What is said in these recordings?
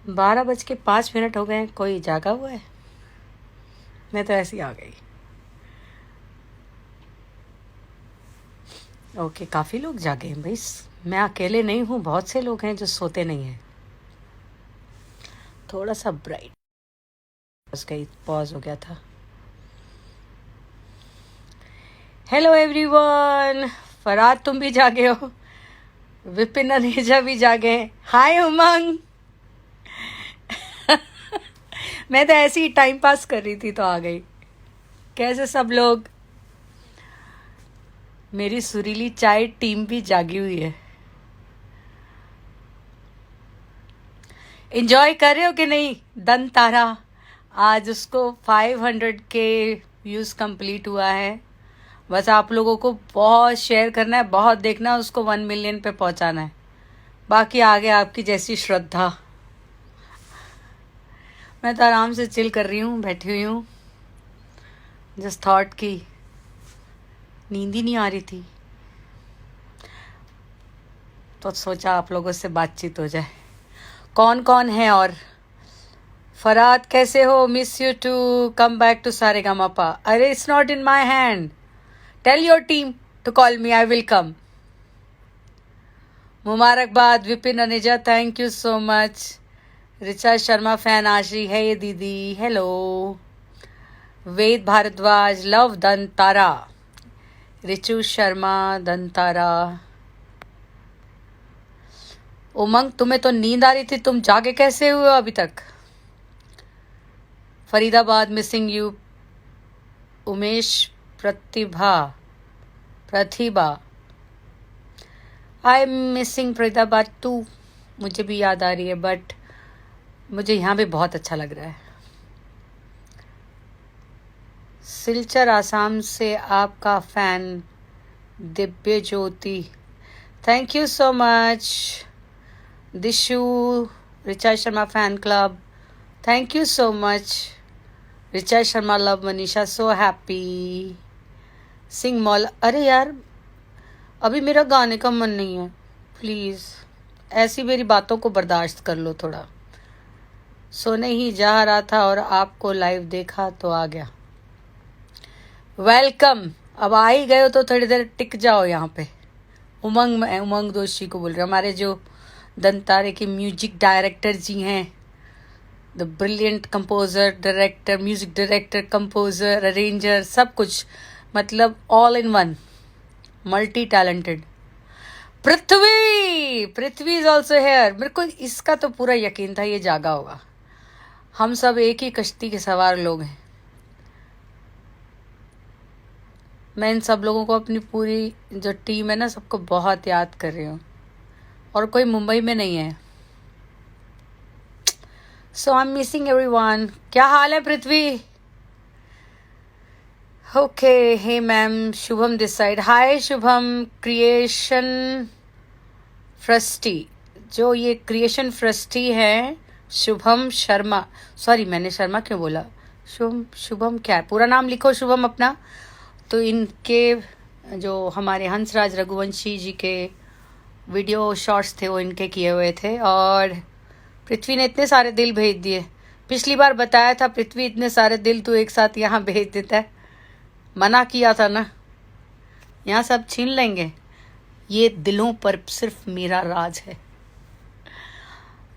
12:05 हो गए हैं। कोई जागा हुआ है? मैं तो ऐसी आ गई। ओके, काफ़ी लोग जागे हैं भाई। मैं अकेले नहीं हूँ, बहुत से लोग हैं जो सोते नहीं हैं। थोड़ा सा ब्राइट पॉज हो गया था। हेलो एवरीवन, फराद तुम भी जागे हो, विपिन अनेजा भी जागे हैं। हाय उमंग। मैं तो ऐसे ही टाइम पास कर रही थी तो आ गई। कैसे सब लोग? मेरी सुरीली चाय टीम भी जागी हुई है। एंजॉय कर रहे हो कि नहीं? दन तारा आज उसको 500 के व्यूज कंप्लीट हुआ है। बस आप लोगों को बहुत शेयर करना है, बहुत देखना है, उसको 1 मिलियन पे पहुंचाना है। बाकी आगे आपकी जैसी श्रद्धा। मैं तो आराम से चिल कर रही हूँ, बैठी हुई हूँ। जस्ट थॉट की नींद ही नहीं आ रही थी तो सोचा आप लोगों से बातचीत हो जाए। कौन कौन है? और फराद कैसे हो? Miss you to come back to Saregamapa. अरे it's not in my hand. Tell your team to call me, I will come. मुबारकबाद Vipin Aneja, thank you so much. Richa Sharma fan Aashi है ये दीदी, हेलो। वेद भारद्वाज लव दंतारा। रिचू शर्मा दंतारा। उमंग तुम्हें तो नींद आ रही थी, तुम जागे कैसे हुए अभी तक? Faridabad missing you. Umesh Pratibha I am missing Faridabad too. मुझे भी याद आ रही है, बट मुझे यहाँ भी बहुत अच्छा लग रहा है। सिलचर आसाम से आपका fan Divya Jyoti, thank you so much. Dishu Richa Sharma fan club, thank you so much. Richa Sharma love Manisha, so happy. Singh mall, अरे यार अभी मेरा गाने का मन नहीं है, प्लीज़ ऐसी मेरी बातों को बर्दाश्त कर लो थोड़ा। सोने ही जा रहा था और आपको लाइव देखा तो आ गया। वेलकम। अब आ ही गए हो तो थोड़ी देर टिक जाओ यहाँ पे। उमंग दोषी को बोल रहे, हमारे जो दंतारे के म्यूजिक डायरेक्टर जी हैं, the brilliant composer, director, music director, composer, arranger, सब कुछ, मतलब all in one, multi talented. Prithvi is also here. मेरे को इसका तो पूरा यकीन था ये जागा होगा। हम सब एक ही कश्ती के सवार लोग हैं। मैं इन सब लोगों को, अपनी पूरी जो टीम है ना, सबको बहुत याद कर रही हूँ, और कोई मुंबई में नहीं है। So I am missing everyone. क्या हाल है Prithvi? Okay, hey ma'am, Shubham this side. Hi Shubham. Creation frosty, जो ये क्रिएशन फ्रस्टी है, शुभम शर्मा, सॉरी मैंने शर्मा क्यों बोला, शुभम क्या है पूरा नाम? लिखो शुभम अपना। तो इनके जो हमारे हंसराज रघुवंशी जी के वीडियो शॉर्ट्स थे वो इनके किए हुए थे, और पृथ्वी ने इतने सारे दिल भेज दिए। पिछली बार बताया था पृथ्वी, इतने सारे दिल तू एक साथ यहाँ भेज देता है, मना किया था ना। यहाँ सब छीन लेंगे, ये दिलों पर सिर्फ मेरा राज है।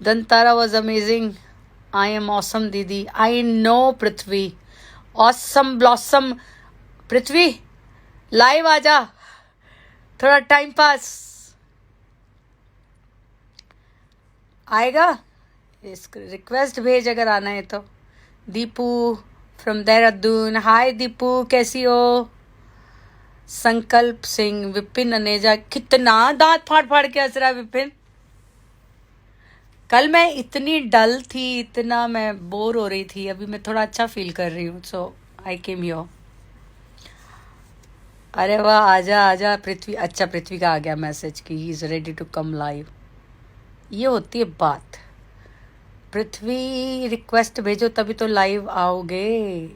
Dantara was amazing. I am awesome दीदी। I know Prithvi, awesome blossom. Prithvi live आजा, थोड़ा टाइम पास आएगा। इस रिक्वेस्ट भेज अगर आना है तो। दीपू फ्रॉम देहरादून, हाय दीपू, कैसी हो? संकल्प सिंह, विपिन अनेजा, कितना दांत फाड़ फाड़ के हंस रहा है विपिन। कल मैं इतनी डल थी, इतना मैं बोर हो रही थी, अभी मैं थोड़ा अच्छा फील कर रही हूँ, सो आई केम हियर। अरे वाह, आजा आजा पृथ्वी। अच्छा, पृथ्वी का आ गया मैसेज कि he is ready to come live. ये होती है बात। पृथ्वी रिक्वेस्ट भेजो तभी तो लाइव आओगे।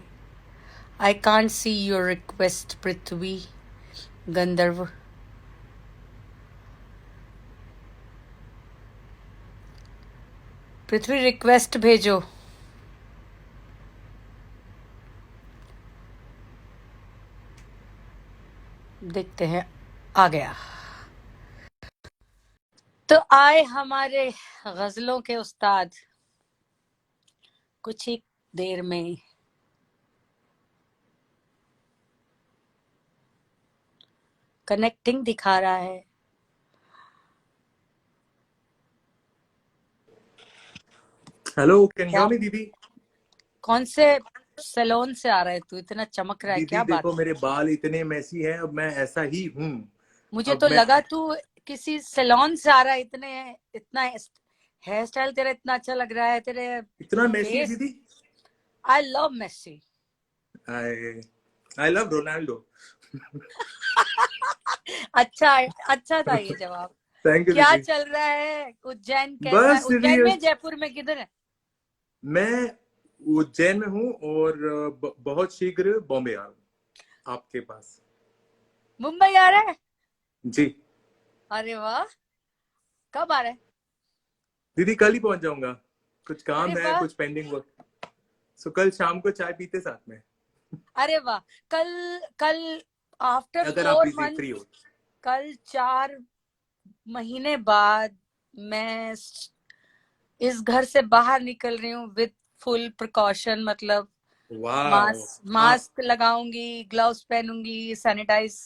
I can't see your request Prithvi. Gandharva, Prithvi request भेजो। देखते हैं, आ गया। तो आए हमारे गजलों के उस्ताद कुछ ही देर में। कनेक्टिंग दिखा रहा है। हेलो, कैन यू क्या हियर मी दीदी? कौन से सैलून से आ रहा है तू? इतना चमक रहा है, दीदी क्या बात? देखो, मेरे बाल इतने मैसी हैं, अब मैं ऐसा ही हूँ। मुझे अब तो मैं लगा तू किसी सैलून से आ रहा है। इतना हेयर स्टाइल तेरा इतना अच्छा लग रहा है, तेरे इतना मैसी है फेस। दीदी। I love Messi. I I love Ronaldo. अच्छा, अच्छा था ये जवाब। थैंक यू क्या दीदी। चल रहा है? उज्जैन कैसा है? बस दीदी, उज्जैन में, जयपुर में, किधर है? मैं उज्जैन में हूँ और बहुत शीघ्र बॉम्बे आ रहा हूँ आपके पास। मुंबई आ रहा है? जी अरे वाह, कब आ रहा है? दीदी, कल ही पहुंच जाऊंगा। कुछ अरे काम है, वाह, कुछ पेंडिंग वर्क। सो कल शाम को चाय पीते साथ में, अरे वाह। कल कल आफ्टर अगर आप 4 मंथ, फ्री हो। कल 4 महीने बाद मैं इस घर से बाहर निकल रही हूँ विद फुल प्रिकॉशन। मतलब वाह। मास्क लगाऊंगी, ग्लव्स पहनूंगी, सैनिटाइज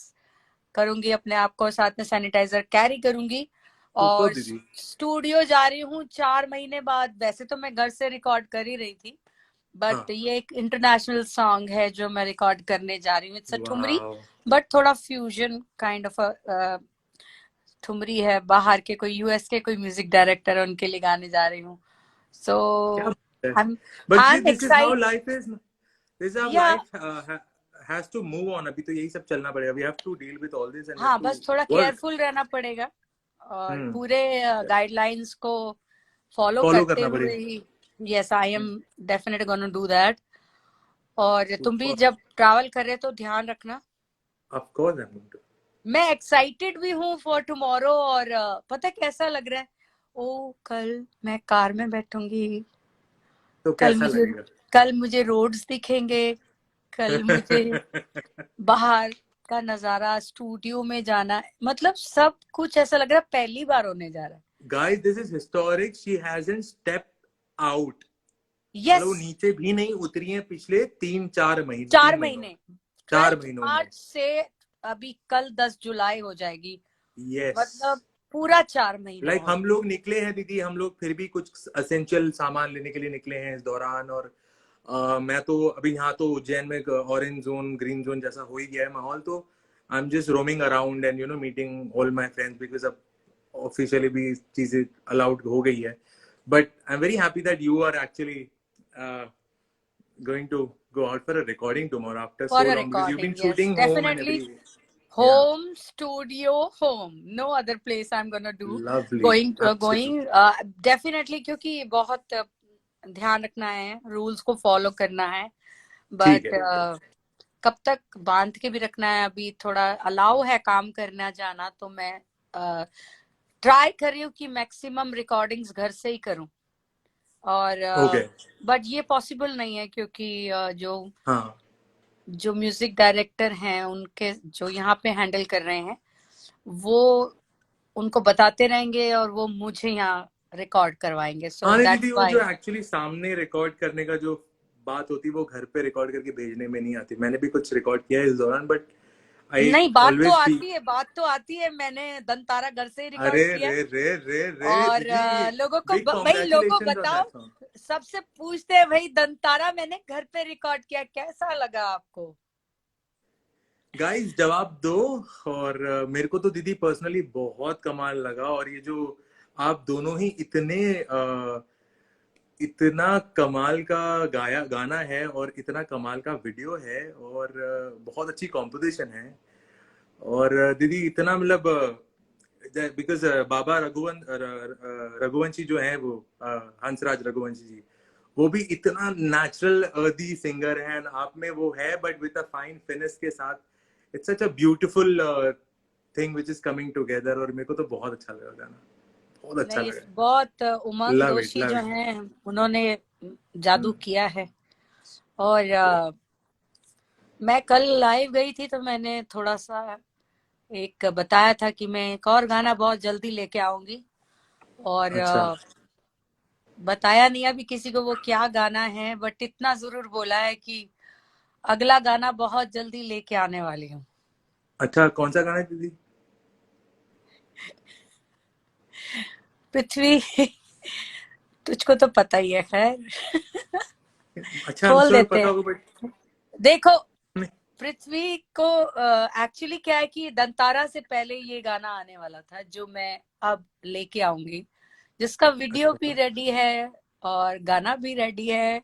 करूंगी अपने आप को, साथ में सैनिटाइजर कैरी करूंगी। सुपर और दीदी। स्टूडियो जा रही हूँ 4 महीने बाद। वैसे तो मैं घर से रिकॉर्ड कर ही रही थी, हाँ। बट ये एक इंटरनेशनल सॉन्ग है जो मैं रिकॉर्ड करने जा रही हूँ। इट्स अ ठुमरी, वाह। बट थोड़ा fusion kind of a thumri है। बाहर के कोई यूएस के कोई म्यूजिक डायरेक्टर है, उनके लिए गाने जा रही हूँ। सो क्या बात है। I but am this is how excite. Life is. This is how your life has to move on. अभी तो यही सब चलना पड़ेगा। We have to deal with all this and we have हाँ, टू बस थोड़ा वर्क। केयरफुल रहना पड़ेगा और हम्म। पूरे गाइडलाइंस को फॉलो फॉलो करते करना हुए पड़ेगा। ही। Yes, I am definitely gonna do that. और तुम भी सुपर। जब ट्रैवल कर रहे हो तो ध्यान रखना। Of course I am going to. मैं एक्साइटेड भी हूँ फॉर टुमारो। और पता है कैसा लग रहा है? ओ, कल मैं कार में बैठूंगी। तो कल कैसा मुझे लगेगा? कल मुझे रोड्स दिखेंगे। कल मुझे बाहर का नजारा, स्टूडियो में जाना, मतलब सब कुछ ऐसा लग रहा है पहली बार होने जा रहा है। Guys, this is historic. She hasn't stepped out. मतलब यस, वो नीचे भी नहीं उतरी है पिछले 3-4 महीने, चार 3 महीनों में। महीने 4 12 महीनों में। मार्च से अभी कल 10 जुलाई हो जाएगी। यस। मतलब पूरा 4 महीने लाइक हो हम गए। लोग निकले हैं दीदी, हम लोग फिर भी कुछ असेंशियल सामान लेने के लिए निकले हैं इस दौरान। और मैं तो अभी यहाँ तो उज्जैन में ऑरेंज जोन, ग्रीन जोन जैसा हो ही गया है माहौल। तो I am just roaming around and meeting all my friends, because अब ऑफिशियली भी चीजें अलाउड हो गई है। But I am very happy that you are actually going to go out for a recording tomorrow after so for a long, because you've recording, been yes shooting home and definitely. every. Yeah. Home studio, home, no other place I am gonna do. Lovely. Going Absolutely. Going definitely, क्योंकि बहुत ध्यान रखना है, rules को follow करना है। ठीक but है। कब तक बांध के भी रखना है? अभी थोड़ा अलाउ है काम करना जाना, तो मैं ट्राई कर रही हूँ कि मैक्सिमम रिकॉर्डिंग्स घर से ही करूँ। और Okay. बट ये पॉसिबल नहीं है क्योंकि हाँ। जो म्यूजिक डायरेक्टर हैं, उनके जो यहाँ पे हैंडल कर रहे हैं, वो उनको बताते रहेंगे और वो मुझे यहाँ रिकॉर्ड करवाएंगे। सो हाँ नहीं दैट्स दीदी, वो जो व्हाई। एक्चुअली सामने रिकॉर्ड करने का जो बात होती है वो घर पे रिकॉर्ड करके भेजने में नहीं आती। मैंने भी कुछ रिकॉर्ड किया है इस दौरान, बट आई नहीं, बात तो ऑलवेज फील। आती है, बात तो आती है। मैंने दंतारा घर से ही अरे रिकॉर्ड किया है। रे रे रे रे और दीदी, लोगों को बिग भाई, लोगों कॉन्ग्रेचुलेशंस ऑन दैट बताओ, सॉन्ग। सबसे पूछते हैं भाई, दंतारा मैंने घर पे रिकॉर्ड किया, कैसा लगा आपको? गाइस जवाब दो। और मेरे को तो दीदी पर्सनली बहुत कमाल लगा। और ये जो आप दोनों ही इतना कमाल का गाना है और इतना कमाल का वीडियो है और बहुत अच्छी कॉम्पोजिशन है। और दीदी इतना मतलब बिकॉज बाबा रघुवंशी जो है वो हंसराज रघुवंशी जी, वो भी इतना नेचुरल अर्दी सिंगर है। आप में वो है but with a fine finish के साथ। It's such a beautiful thing which is coming together. और मेरे को तो बहुत अच्छा लगा गाना, बहुत अच्छा नहीं, लगा। बहुत उमंग लव इट, दोषी लव जो इट। हैं उन्होंने जादू किया है। और मैं कल लाइव गई थी तो मैंने थोड़ा सा एक बताया था कि मैं एक और गाना बहुत जल्दी लेके आऊंगी, और अच्छा बताया नहीं अभी किसी को वो क्या गाना है, बट इतना जरूर बोला है कि अगला गाना बहुत जल्दी लेके आने वाली हूँ। अच्छा, कौन सा गाना है दीदी? पृथ्वी, तुझको तो पता ही है, खैर अच्छा, I'm खोल sure देते पता हैं। होगा बट देखो, पृथ्वी को एक्चुअली क्या है कि दंतारा से पहले ये गाना आने वाला था जो मैं अब लेके आऊंगी, जिसका वीडियो भी अच्छा रेडी है और गाना भी रेडी है,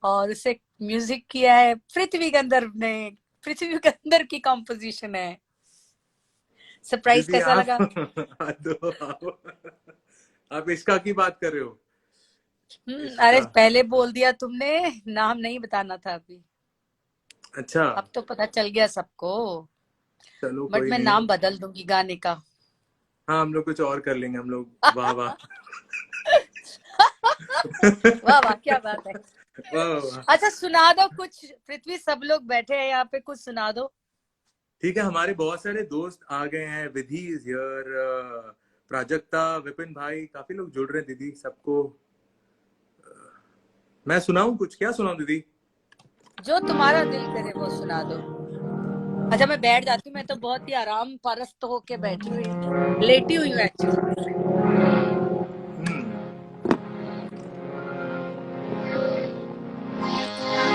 और उसे म्यूजिक किया है पृथ्वी के अंदर ने। पृथ्वी के अंदर की कॉम्पोजिशन है। सरप्राइज दीदी कैसा आप लगा? तो आप इसका की बात कर रहे हो? अरे इसका? पहले बोल दिया तुमने, नाम नहीं बताना था अभी। अच्छा, अब तो पता चल गया सबको। चलो बट कोई मैं नहीं। नाम बदल दूंगी गाने का। हाँ, हम लोग कुछ और कर लेंगे हम लोग। वाह वाह। वाह वाह, क्या बात है। वाह वाह वाह। अच्छा सुना दो कुछ, पृथ्वी सब लोग बैठे हैं यहाँ पे, कुछ सुना दो। ठीक है, हमारे बहुत सारे दोस्त आ गए हैं। विधि इज हियर, प्राजक्ता, विपिन भाई, काफी लोग जुड़ रहे हैं दीदी। सबको मैं सुनाऊं कुछ? क्या सुनाऊं दीदी? जो तुम्हारा दिल करे वो सुना दो। अच्छा मैं बैठ जाती हूँ, मैं तो बहुत ही आराम परस्त होके बैठी हुई हूँ, लेटी हुई हूँ एक्चुअली।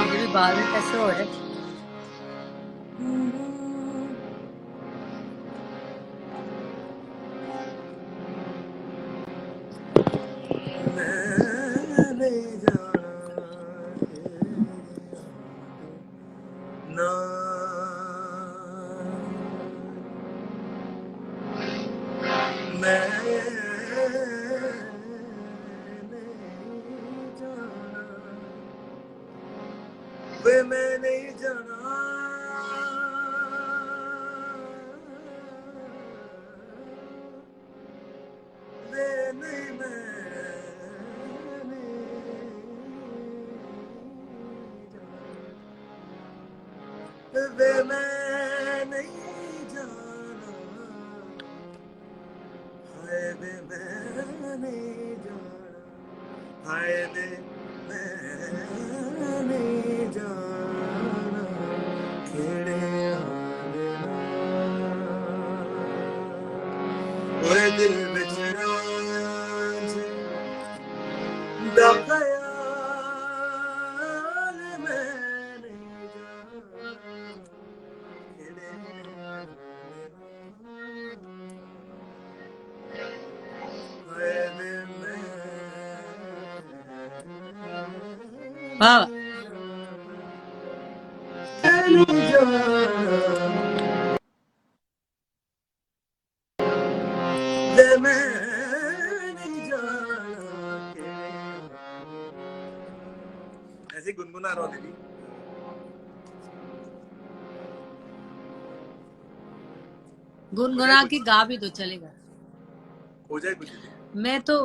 ये भी बादल कैसे हो रहे हैं। मैंने जाना ना, मैंने जाना, वे मैं नहीं जाना, वे नहीं मैंने जाना, वे मैं नहीं जाना, हाय वे मैं नहीं जाना, हाय वे मैं नहीं जाना, खेड़े आंगना, ओए दिल विच रांझ दा ख्याल मैंने जाना, खेड़े आंगना, ओए वे मैं वाह वाह। नहीं जाना, वे मैं नहीं जाना, ऐसे ही गुनगुना रहा हूँ दीदी। हो जाए गुनगुना के कुछ? गा भी तो चलेगा। हो जाए कुछ दीदी? मैं तो,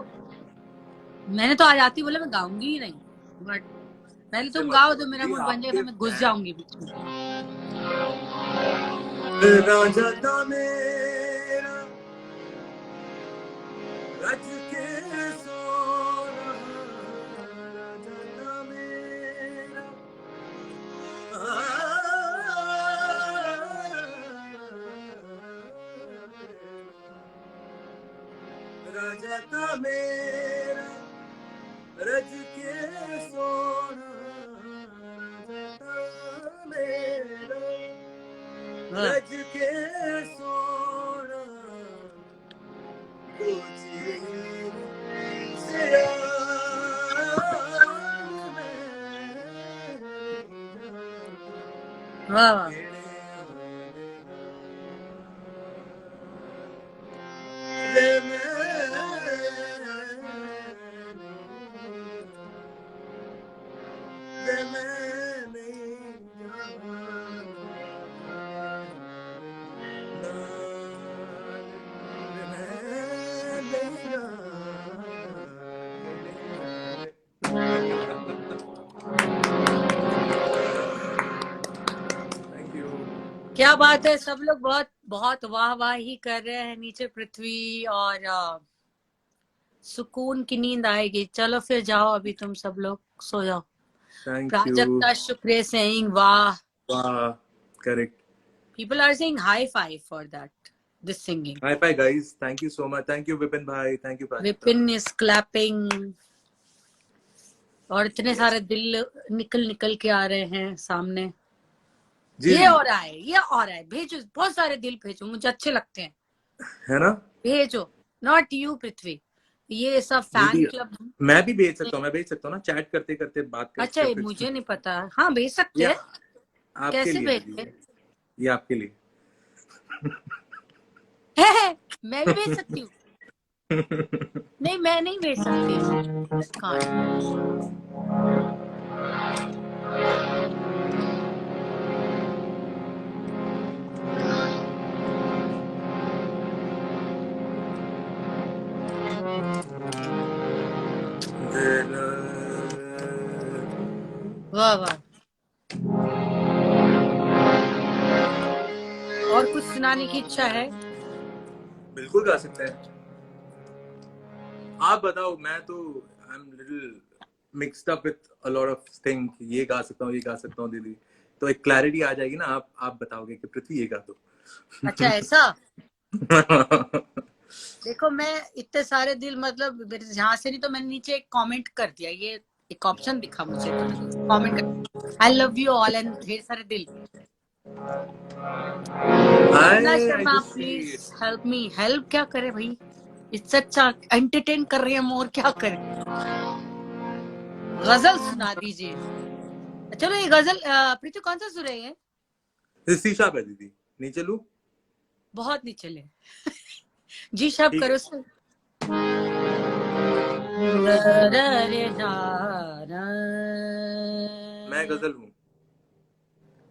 मैंने तो आज आती बोले मैं गाऊंगी ही नहीं, बट पहले ऐसे तुम मत गाओ करो तो मेरा दीदी, मूड बन जाएगा, आपके मैं घुस फैन। जाऊंगी बीच में। राजा था मेरा रच के सोना, राजा था मेरा, राजा था मेरा रज के सोना, राजा था मेरा हाँ। रज के सोना, कुछ से वाह वाह। क्या बात है, सब लोग बहुत बहुत वाह वाह ही कर रहे हैं नीचे पृथ्वी, और सुकून की नींद आएगी। चलो फिर जाओ, अभी तुम सब लोग सो जाओ। Thank you. Prajakta Shukre saying वाह। वाह, correct. People are saying high five for that, this singing. High five guys, thank you so much, thank you Vipin भाई, thank you Prajakta. Vipin is clapping, और इतने सारे दिल निकल निकल के आ रहे हैं सामने। जी ये जी, हो रहा है, ये हो रहा है, भेजो बहुत सारे दिल भेजो, मुझे अच्छे लगते हैं, है ना भेजो। नॉट यू पृथ्वी, ये सब फैन दीदी? क्लब। मैं भी भेज सकता हूँ, मैं भेज सकता हूँ ना, चैट करते करते, बात अच्छा, करते ये करते। मुझे नहीं पता। हाँ, भेज सकते या हैं। आपके कैसे लिए भेजते दीदी, ये आपके लिए। हैं? मैं भी भेज सकती हूँ? नहीं, मैं नहीं भेज सकती। Can't. वाह वाह। और कुछ सुनाने की इच्छा है? बिल्कुल गा सकते हैं, आप बताओ। मैं तो I am little mixed up with a lot of thing. ये गा सकता हूँ, ये गा सकता हूँ दीदी, तो एक क्लैरिटी आ जाएगी ना। आप बताओगे कि पृथ्वी ये गा दो। अच्छा, ऐसा। देखो, मैं इतने सारे दिल, मतलब मेरे यहाँ से नहीं तो मैंने नीचे एक कमेंट कर दिया, ये एक ऑप्शन दिखा मुझे, तो मैंने कमेंट कर, आई लव यू ऑल, एंड ढेर सारे दिल। सपना I Sharma just see please it. Help me. Help क्या करे भाई, इससे अच्छा एंटरटेन कर रहे हैं हम, और क्या करें। गजल सुना दीजिए। चलो, ये गजल प्रीति कौन सा सुर है ये? शीशा पे दीदी, नीचे लू। बहुत नीचे ले। जी शब ठीक करो है, सर। मैं गजल हूँ।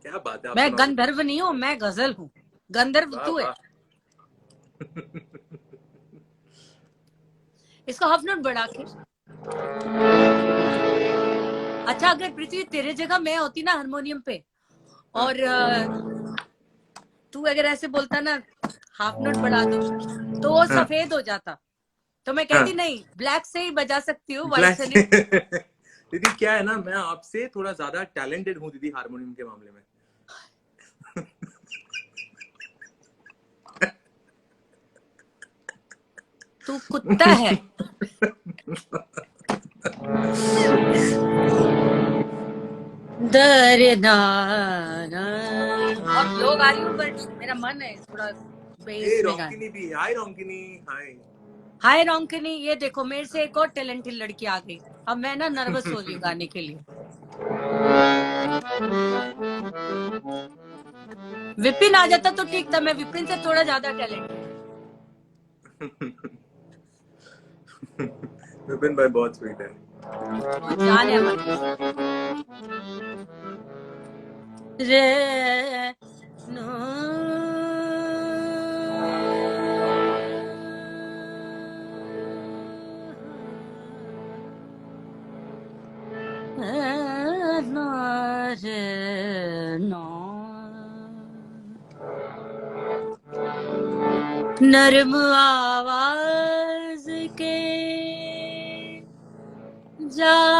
क्या बात है, आप मैं सुनाओ दीदी। गंधर्व नहीं हूँ, मैं गजल हूँ। गंधर्व वाह तू है। वाह। इसको हाफ नोट बढ़ा के। अच्छा, अगर पृथ्वी तेरे जगह मैं होती ना हारमोनियम पे, हाँ। और तू अगर ऐसे बोलता ना हाफ नोट बढ़ा दो, तो वो हाँ। सफेद हो जाता, तो मैं हाँ। कहती नहीं, ब्लैक से ही बजा सकती हूँ, व्हाइट ब्लैक से नहीं। दीदी क्या है ना, मैं आपसे थोड़ा ज्यादा टैलेंटेड हूँ दीदी हारमोनियम के मामले में। तू कुत्ता है। बहुत लोग आ रही हूँ, बट मेरा मन है थोड़ा बेस ए में गाने। रोंकिनी भी हाय, रोंकिनी हाय। हाय रोंकनी, ये देखो मेरे से एक और टैलेंटेड लड़की आ गई। अब मैं ना नर्वस हो रही हूँ गाने के लिए। विपिन आ जाता तो ठीक था, मैं विपिन से थोड़ा ज्यादा टैलेंटेड हूँ। विपिन भाई बहुत स्वीट है। वो जान है हमारी। रे नो रे नो, नर्म आवाज के जादू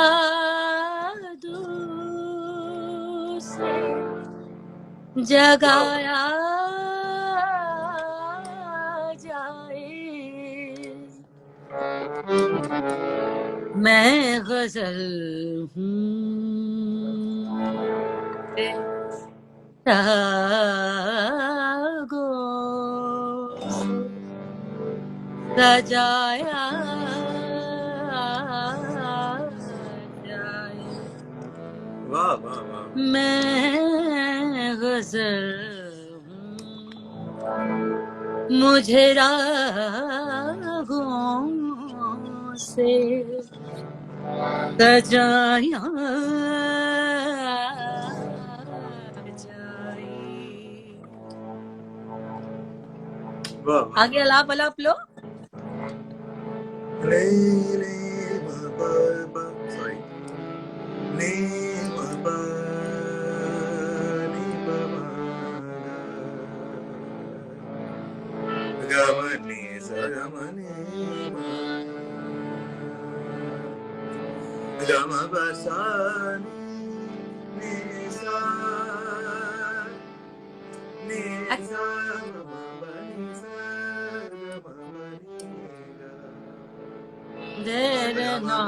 से वाह जगाया जाए, मैं गजल हूँ रागों से सजाया जाए, वाह वाह वाह। मैं गजल हूँ, मुझे रागों से सजाया जाए। वाह वाह। आगे अलाप अलाप लो। सॉरी, ने गमने सगमने गम बसानी निसा निसा निसा देर ना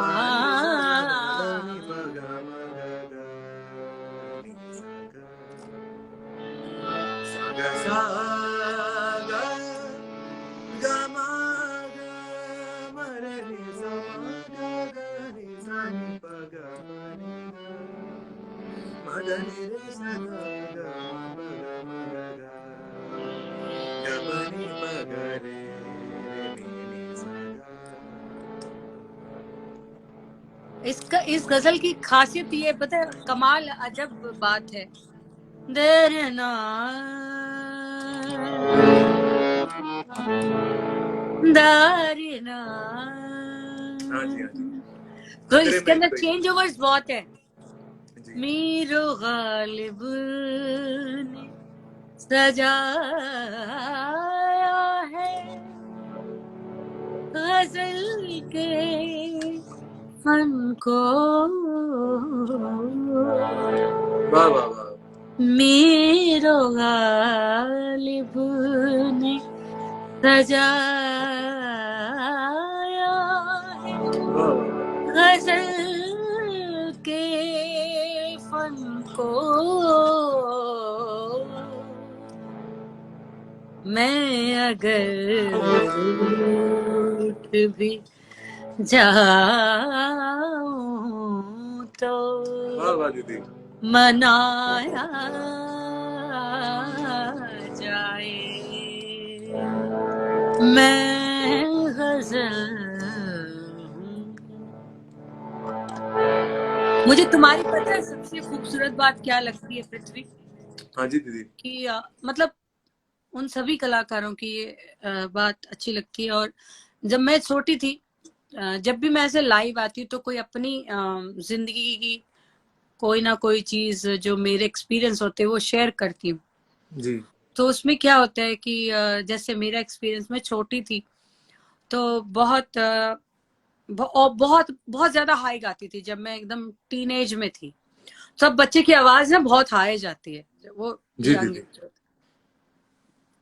इस गजल की खासियत ये पता है, कमाल अजब बात है। देर ना दारिना, हाँ जी हाँ जी, तो खतरे इसके में अंदर कोई चेंज ओवर्स बहुत है। जी मीरो गालिब ने सजाया है गजल के फन को, वाह वाह वाह, मीरो गालिब ने सजाया है वाह वाह, गजल के फन को। मैं अगर उठ भी जाऊं तो वाह वाह दीदी, मनाया जाए, मैं गजल हूँ। मुझे तुम्हारी पता है सबसे खूबसूरत बात क्या लगती है पृथ्वी? हाँ जी दीदी, कि मतलब उन सभी कलाकारों की ये बात अच्छी लगती है। और जब मैं छोटी थी, जब भी मैं ऐसे लाइव आती हूँ तो कोई अपनी जिंदगी की कोई ना कोई चीज जो मेरे एक्सपीरियंस होते हैं वो शेयर करती हूँ। जी तो उसमें क्या होता है कि जैसे मेरा एक्सपीरियंस, मैं छोटी थी तो बहुत बहुत बहुत ज्यादा हाई गाती थी। जब मैं एकदम टीनेज में थी, सब बच्चे की आवाज ना बहुत हाई जाती है, वो जी यंग दीदी, एज।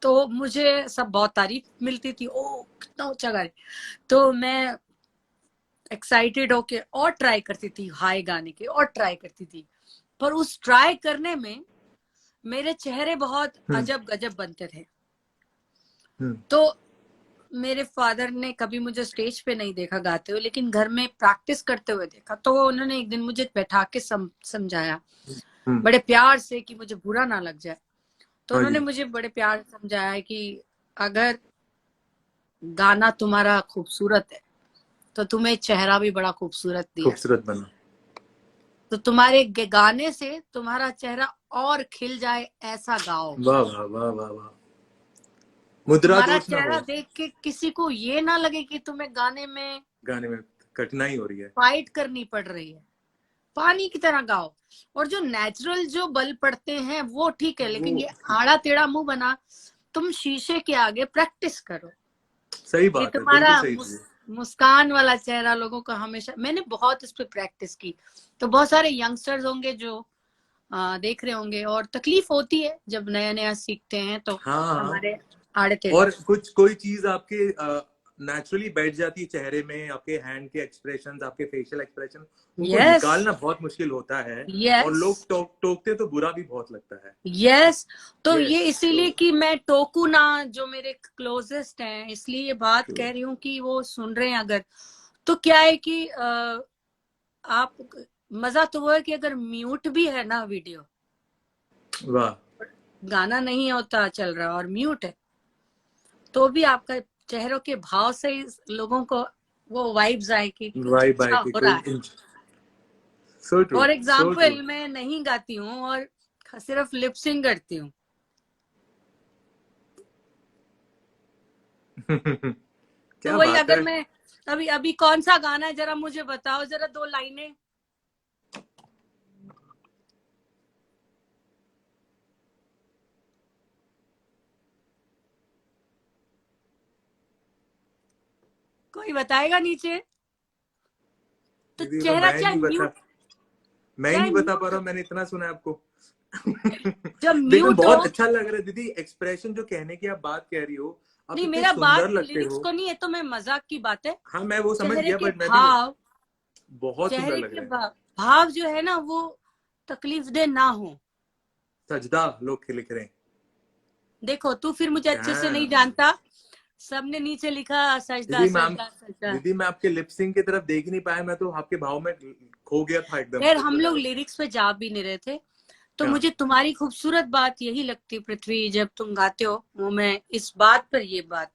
तो मुझे सब बहुत तारीफ मिलती थी, ओ कितना ऊंचा गा रही। तो मैं एक्साइटेड होके और ट्राई करती थी हाई गाने के, और ट्राई करती थी। पर उस ट्राई करने में मेरे चेहरे बहुत अजब गजब बनते थे। तो मेरे फादर ने कभी मुझे स्टेज पे नहीं देखा गाते हुए, लेकिन घर में प्रैक्टिस करते हुए देखा। तो उन्होंने एक दिन मुझे बैठा के समझाया बड़े प्यार से कि मुझे बुरा ना लग जाए। तो हाँ उन्होंने जी, मुझे बड़े प्यार से समझाया कि अगर गाना तुम्हारा खूबसूरत है तो तुम्हें चेहरा भी बड़ा खूबसूरत दिया, खूबसूरत बना, तो तुम्हारे गाने से तुम्हारा चेहरा और खिल जाए ऐसा गाओ। वाह वाह वाह वाह वाह, मुद्रा तुम्हारा दोष ना चेहरा हो, देख के किसी को ये ना लगे कि तुम्हें गाने में गाने में कठिनाई हो रही है, फाइट करनी पड़ रही है। पानी की तरह गाओ। और जो नेचुरल जो बल पड़ते हैं वो ठीक है, वो लेकिन ये आड़ा टेढ़ा मुंह बना, तुम शीशे के आगे प्रैक्टिस करो सही कि बात है, बिल्कुल तुम्हारा सही चीज है। मुस्कान वाला चेहरा लोगों का हमेशा। मैंने बहुत इस पे प्रैक्टिस की। तो बहुत सारे यंगस्टर्स होंगे जो देख रहे होंगे, और तकलीफ होती है जब नया नया सीखते हैं तो हाँ, हमारे आड़े टेढ़े। और कुछ कोई चीज आपके नेचुरली बैठ जाती है चेहरे में, आपके हैंड के एक्सप्रेशंस, आपके फेशियल एक्सप्रेशन, उनको यस निकालना बहुत मुश्किल होता है। और यस लोग टोकते तो बुरा भी बहुत लगता है। यस। तो ये यस, तो इसीलिए कि मैं टोकू ना, जो मेरे क्लोजेस्ट हैं, इसलिए ये बात कह रही हूँ कि वो सुन रहे हैं अगर, तो क्या है कि आप, मजा तो वो है कि अगर म्यूट भी है ना वीडियो, वाह, गाना नहीं होता चल रहा और म्यूट है, तो भी आपका चेहरों के भाव से ही लोगों को वो वाइब्स आए कि कुछ वाई बाय अच्छा की हो रहा है। कोई, so true, for so true. Example, मैं नहीं गाती हूँ और सिर्फ लिपसिंग करती हूँ। तो क्या वही, बात अगर है। मैं अभी अभी कौन सा गाना है जरा मुझे बताओ, जरा दो लाइनें। कोई बताएगा नीचे? तो दीदी तो चेहरा चाहे म्यूट, मैं ही चाहे नहीं बता पा म्यूट, रहा हूँ, मैंने इतना सुना है आपको। जब लेकिन म्यूट हो। बहुत अच्छा लग रहा है दीदी, एक्सप्रेशन जो कहने की आप बात कह रही हो, आप नहीं, इतने मेरा बात सुंदर लगते लिरिक्स हो। को नहीं है, तो मैं मजाक की बात है। हाँ मैं वो समझ चेहरे गया, के बट मैं भी भाव, बहुत सुंदर चेहरे लग के रहे हैं। भाव जो है ना, वो तकलीफ दे ना हो। सजदा लोग लिख रहे हैं। देखो, तू फिर मुझे अच्छे से नहीं डैम। जानता, सबने नीचे लिखा सजदा दीदी मैम, सजदा सजदा। दीदी मैं आपके लिपसिंग की तरफ देख ही नहीं पाया, मैं तो आपके भाव में खो गया था एकदम खैर, से। हम लोग लिरिक्स पे जा भी नहीं रहे थे। तो हाँ मुझे तुम्हारी खूबसूरत बात यही लगती पृथ्वी, जब तुम गाते हो, वो मैं इस बात पर ये बात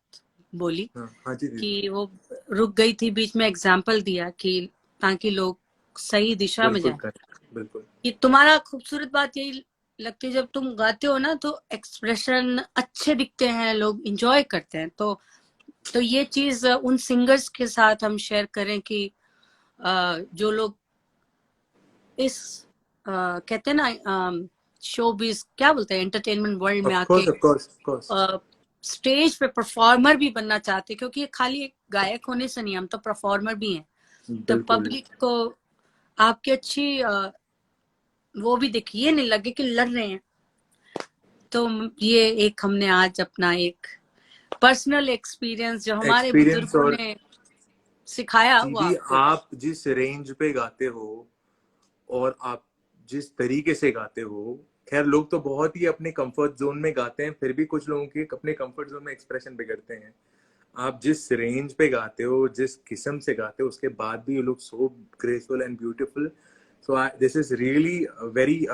बोली हाँ हाँ जी दीदी। कि वो रुक गई थी बीच में, एग्जाम्पल दिया कि ताकि लोग सही दिशा में बिल्कुल जाए। कर, बिल्कुल। कि तुम्हारा खूबसूरत बात यही लगती है, जब तुम गाते हो ना तो एक्सप्रेशन अच्छे दिखते हैं, लोग इंजॉय करते हैं। तो ये चीज उन सिंगर्स के साथ हम शेयर करें कि जो लोग इस कहते हैं ना, शोबिज क्या बोलते हैं, एंटरटेनमेंट वर्ल्ड में ऑफ आके course of course of course. Stage पे परफॉर्मर भी बनना चाहते हैं, क्योंकि ये खाली एक गायक होने से नहीं, हम तो परफॉर्मर भी हैं। तो बिल्कुल। पब्लिक को आपकी अच्छी वो भी देखिए, ये नहीं लगे कि लड़ रहे हैं। तो ये एक हमने आज अपना एक पर्सनल एक्सपीरियंस जो हमारे एक्सपीरियंस। बुजुर्गों और ने सिखाया हुआ दीदी आपको। आप जिस रेंज पे गाते हो और आप जिस तरीके से गाते हो, खैर लोग तो बहुत ही अपने कंफर्ट जोन में गाते हैं, फिर भी कुछ लोगों के अपने कंफर्ट जोन में एक्सप्रेशन बिगड़ते हैं। आप जिस रेंज पे गाते हो, जिस किस्म से गाते हो, उसके बाद भी you look so graceful and beautiful. So this is really very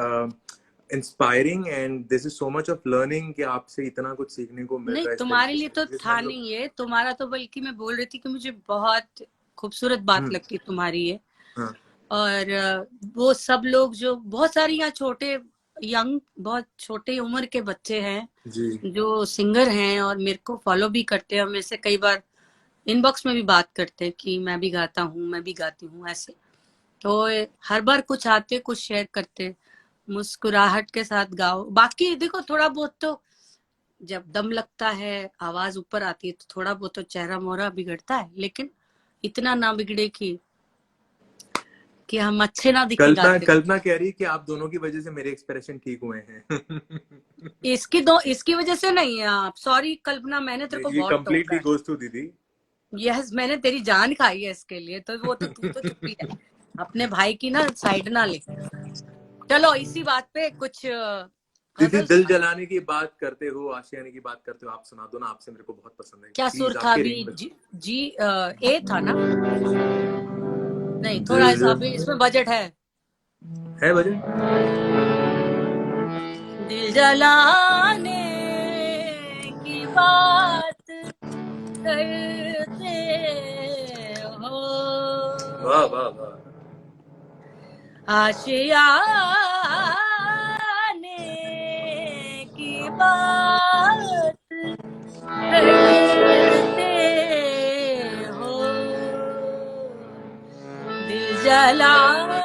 inspiring and this is so much of learning कि आपसे इतना कुछ सीखने को मिल नहीं, रहा है इस तुम्हारे तरीके लिए तो से जिसमें था हम लोग। नहीं ये, तुम्हारा तो बल्कि मैं बोल रही थी कि मुझे बहुत खूबसूरत बात हम्म। लगती तुम्हारी ये। हाँ और वो सब लोग जो बहुत सारी यहाँ छोटे यंग, बहुत छोटे उम्र के बच्चे हैं जी। जो सिंगर हैं और मेरे को फॉलो भी करते हैं, मेरे से कई बार इनबॉक्स में भी बात करते हैं कि मैं भी गाता हूँ, मैं भी गाती हूँ ऐसे। तो हर बार कुछ आते, कुछ शेयर करते, मुस्कुराहट के साथ गाओ। बाकी देखो, थोड़ा बहुत तो जब दम लगता है, आवाज ऊपर आती है, तो थोड़ा बहुत तो चेहरा मोहरा बिगड़ता है, लेकिन इतना ना बिगड़े कि हम अच्छे ना दिखे कल्पना गाते। कल्पना कह रही है कि आप दोनों की वजह से मेरे एक्सप्रेशन ठीक हुए हैं। इसकी वजह से नहीं है आप, सॉरी कल्पना, मैंने तेरे को ये बहुत टोका कंप्लीटली है। गोज टू दीदी। यस, मैंने तेरी जान खाई है इसके लिए, तो वो तो तू तो चुप्पी है, अपने भाई की ना साइड ना ले। चलो इसी बात पे कुछ दीदी गजल दिल सुना। जलाने की बात करते हो, आशियाने की बात करते हो, आप सुना दो ना, आपसे मेरे को बहुत पसंद है, क्या सुर प्लीज था आपके अभी? रेंज में। जी ए था ना? नहीं, थोड़ा दिल अभी इसमें बजट है बजे। दिल जलाने की बात करते हो, वाह वाह वाह। आशियाने की बात करते हो, दिल जलाने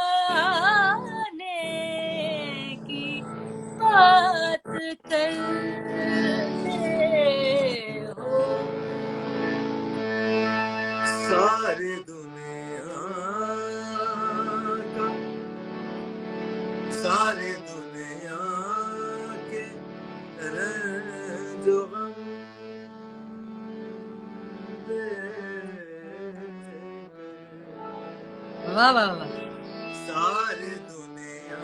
की बात करते हो। सारी दुनिया का, सारी दुनिया के जो गम दे, वाह वाह वाह। सारी दुनिया,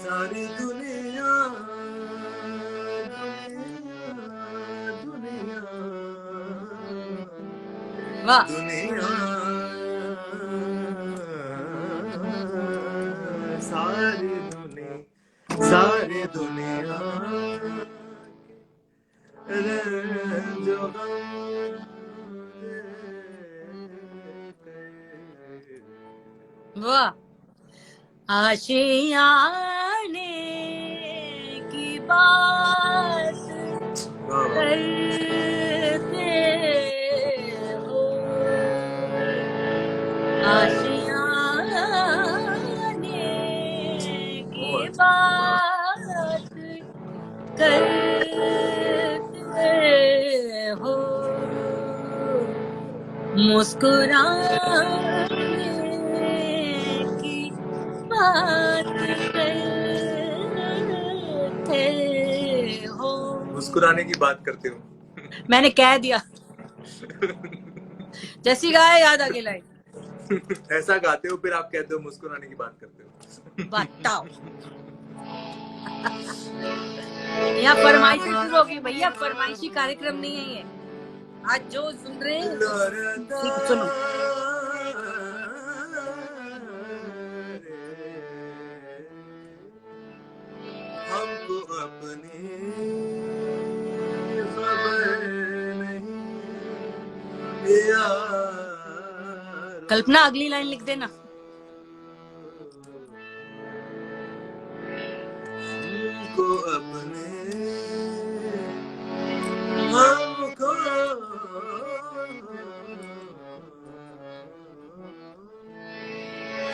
सारी दुनिया, दुनिया, वाह दुनिया, सारी दुनिया, सारी दुनिया जो वाह। आशियाने की बात करते हो, आशियाने की बात करते हो, मुस्कुराने की बात करते हो। मुस्कुराने की बात करते हो। मैंने कह दिया, जैसी गाया याद आ गई लाइन। ऐसा गाते हो फिर आप कहते हो मुस्कुराने की बात करते हो। बताओ, यहाँ फरमाइशें शुरू हो गई भैया, फरमाइशी कार्यक्रम नहीं है ये। आज जो सुन रहे हैं सुनो। हमको अपने खबर नहीं यार। कल्पना अगली लाइन लिख देना। हमको अपने हमको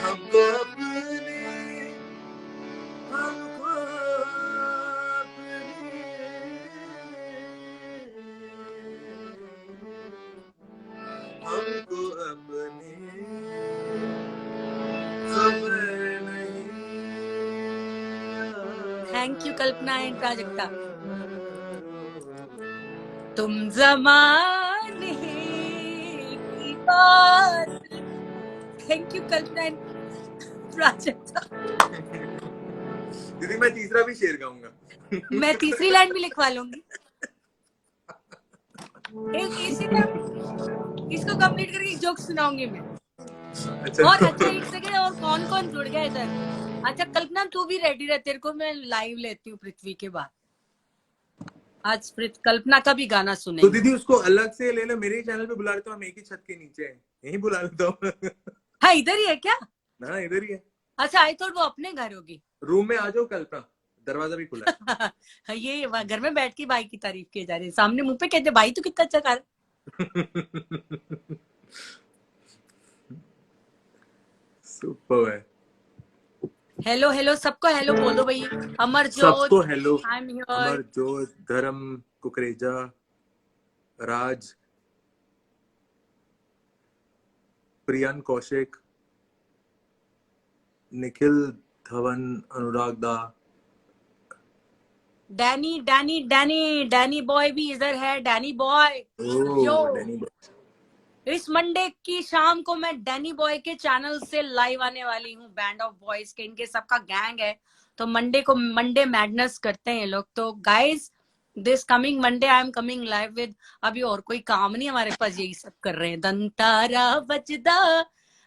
हमको अपने हमको हमको अपने खबर नहीं। Thank you Kalpana and Prajakta. तुम जमाने की बात। Thank you Kalpana and Prajakta. दीदी मैं तीसरा भी शेर गाऊंगा। मैं तीसरी लाइन भी लिखवा लूंगी। एक इसीलिए इसको कंप्लीट करके एक जोक सुनाऊंगी मैं। अच्छा। और अच्छा एक सेकंड, और कौन कौन जुड़ गया इधर? अच्छा कल्पना तू भी रेडी रह, तेरे को मैं लाइव लेती हूँ पृथ्वी के बाद। आज कल्पना का भी गाना तो सुनेंगे। दीदी उसको अलग से ले लो, मेरे ही चैनल पे बुला लेता हूँ, हम एक ही छत के नीचे हैं, यहीं बुला लेता हूँ। हाँ इधर ही है क्या? हाँ इधर ही है। अच्छा आई थॉट वो अपने घर होगी। रूम में आ जाओ कल्पना, दरवाजा भी खुला है। ये घर में बैठ के भाई की तारीफ किए जा रही है, सामने मुंह पे कहते भाई तू कितना अच्छा कर। सुपर है। हेलो हेलो सबको हेलो बोल दो भैया। अमरजोत, सबको hello. I am here. Amarjot, धर्म कुकरेजा, राज, प्रियन कौशिक, निखिल धवन, अनुराग दा, Danny Danny Danny Danny boy भी इधर है। डैनी बॉय यो, डैनी बॉय। इस मंडे की शाम को मैं डैनी बॉय के चैनल से लाइव आने वाली हूँ। बैंड ऑफ बॉयज के, इनके सबका गैंग है, तो मंडे को मंडे मैडनेस करते हैं ये लोग। तो guys this coming Monday I am coming live with, अभी और कोई काम नहीं हमारे पास, यही सब कर रहे हैं। दंतारा बजदा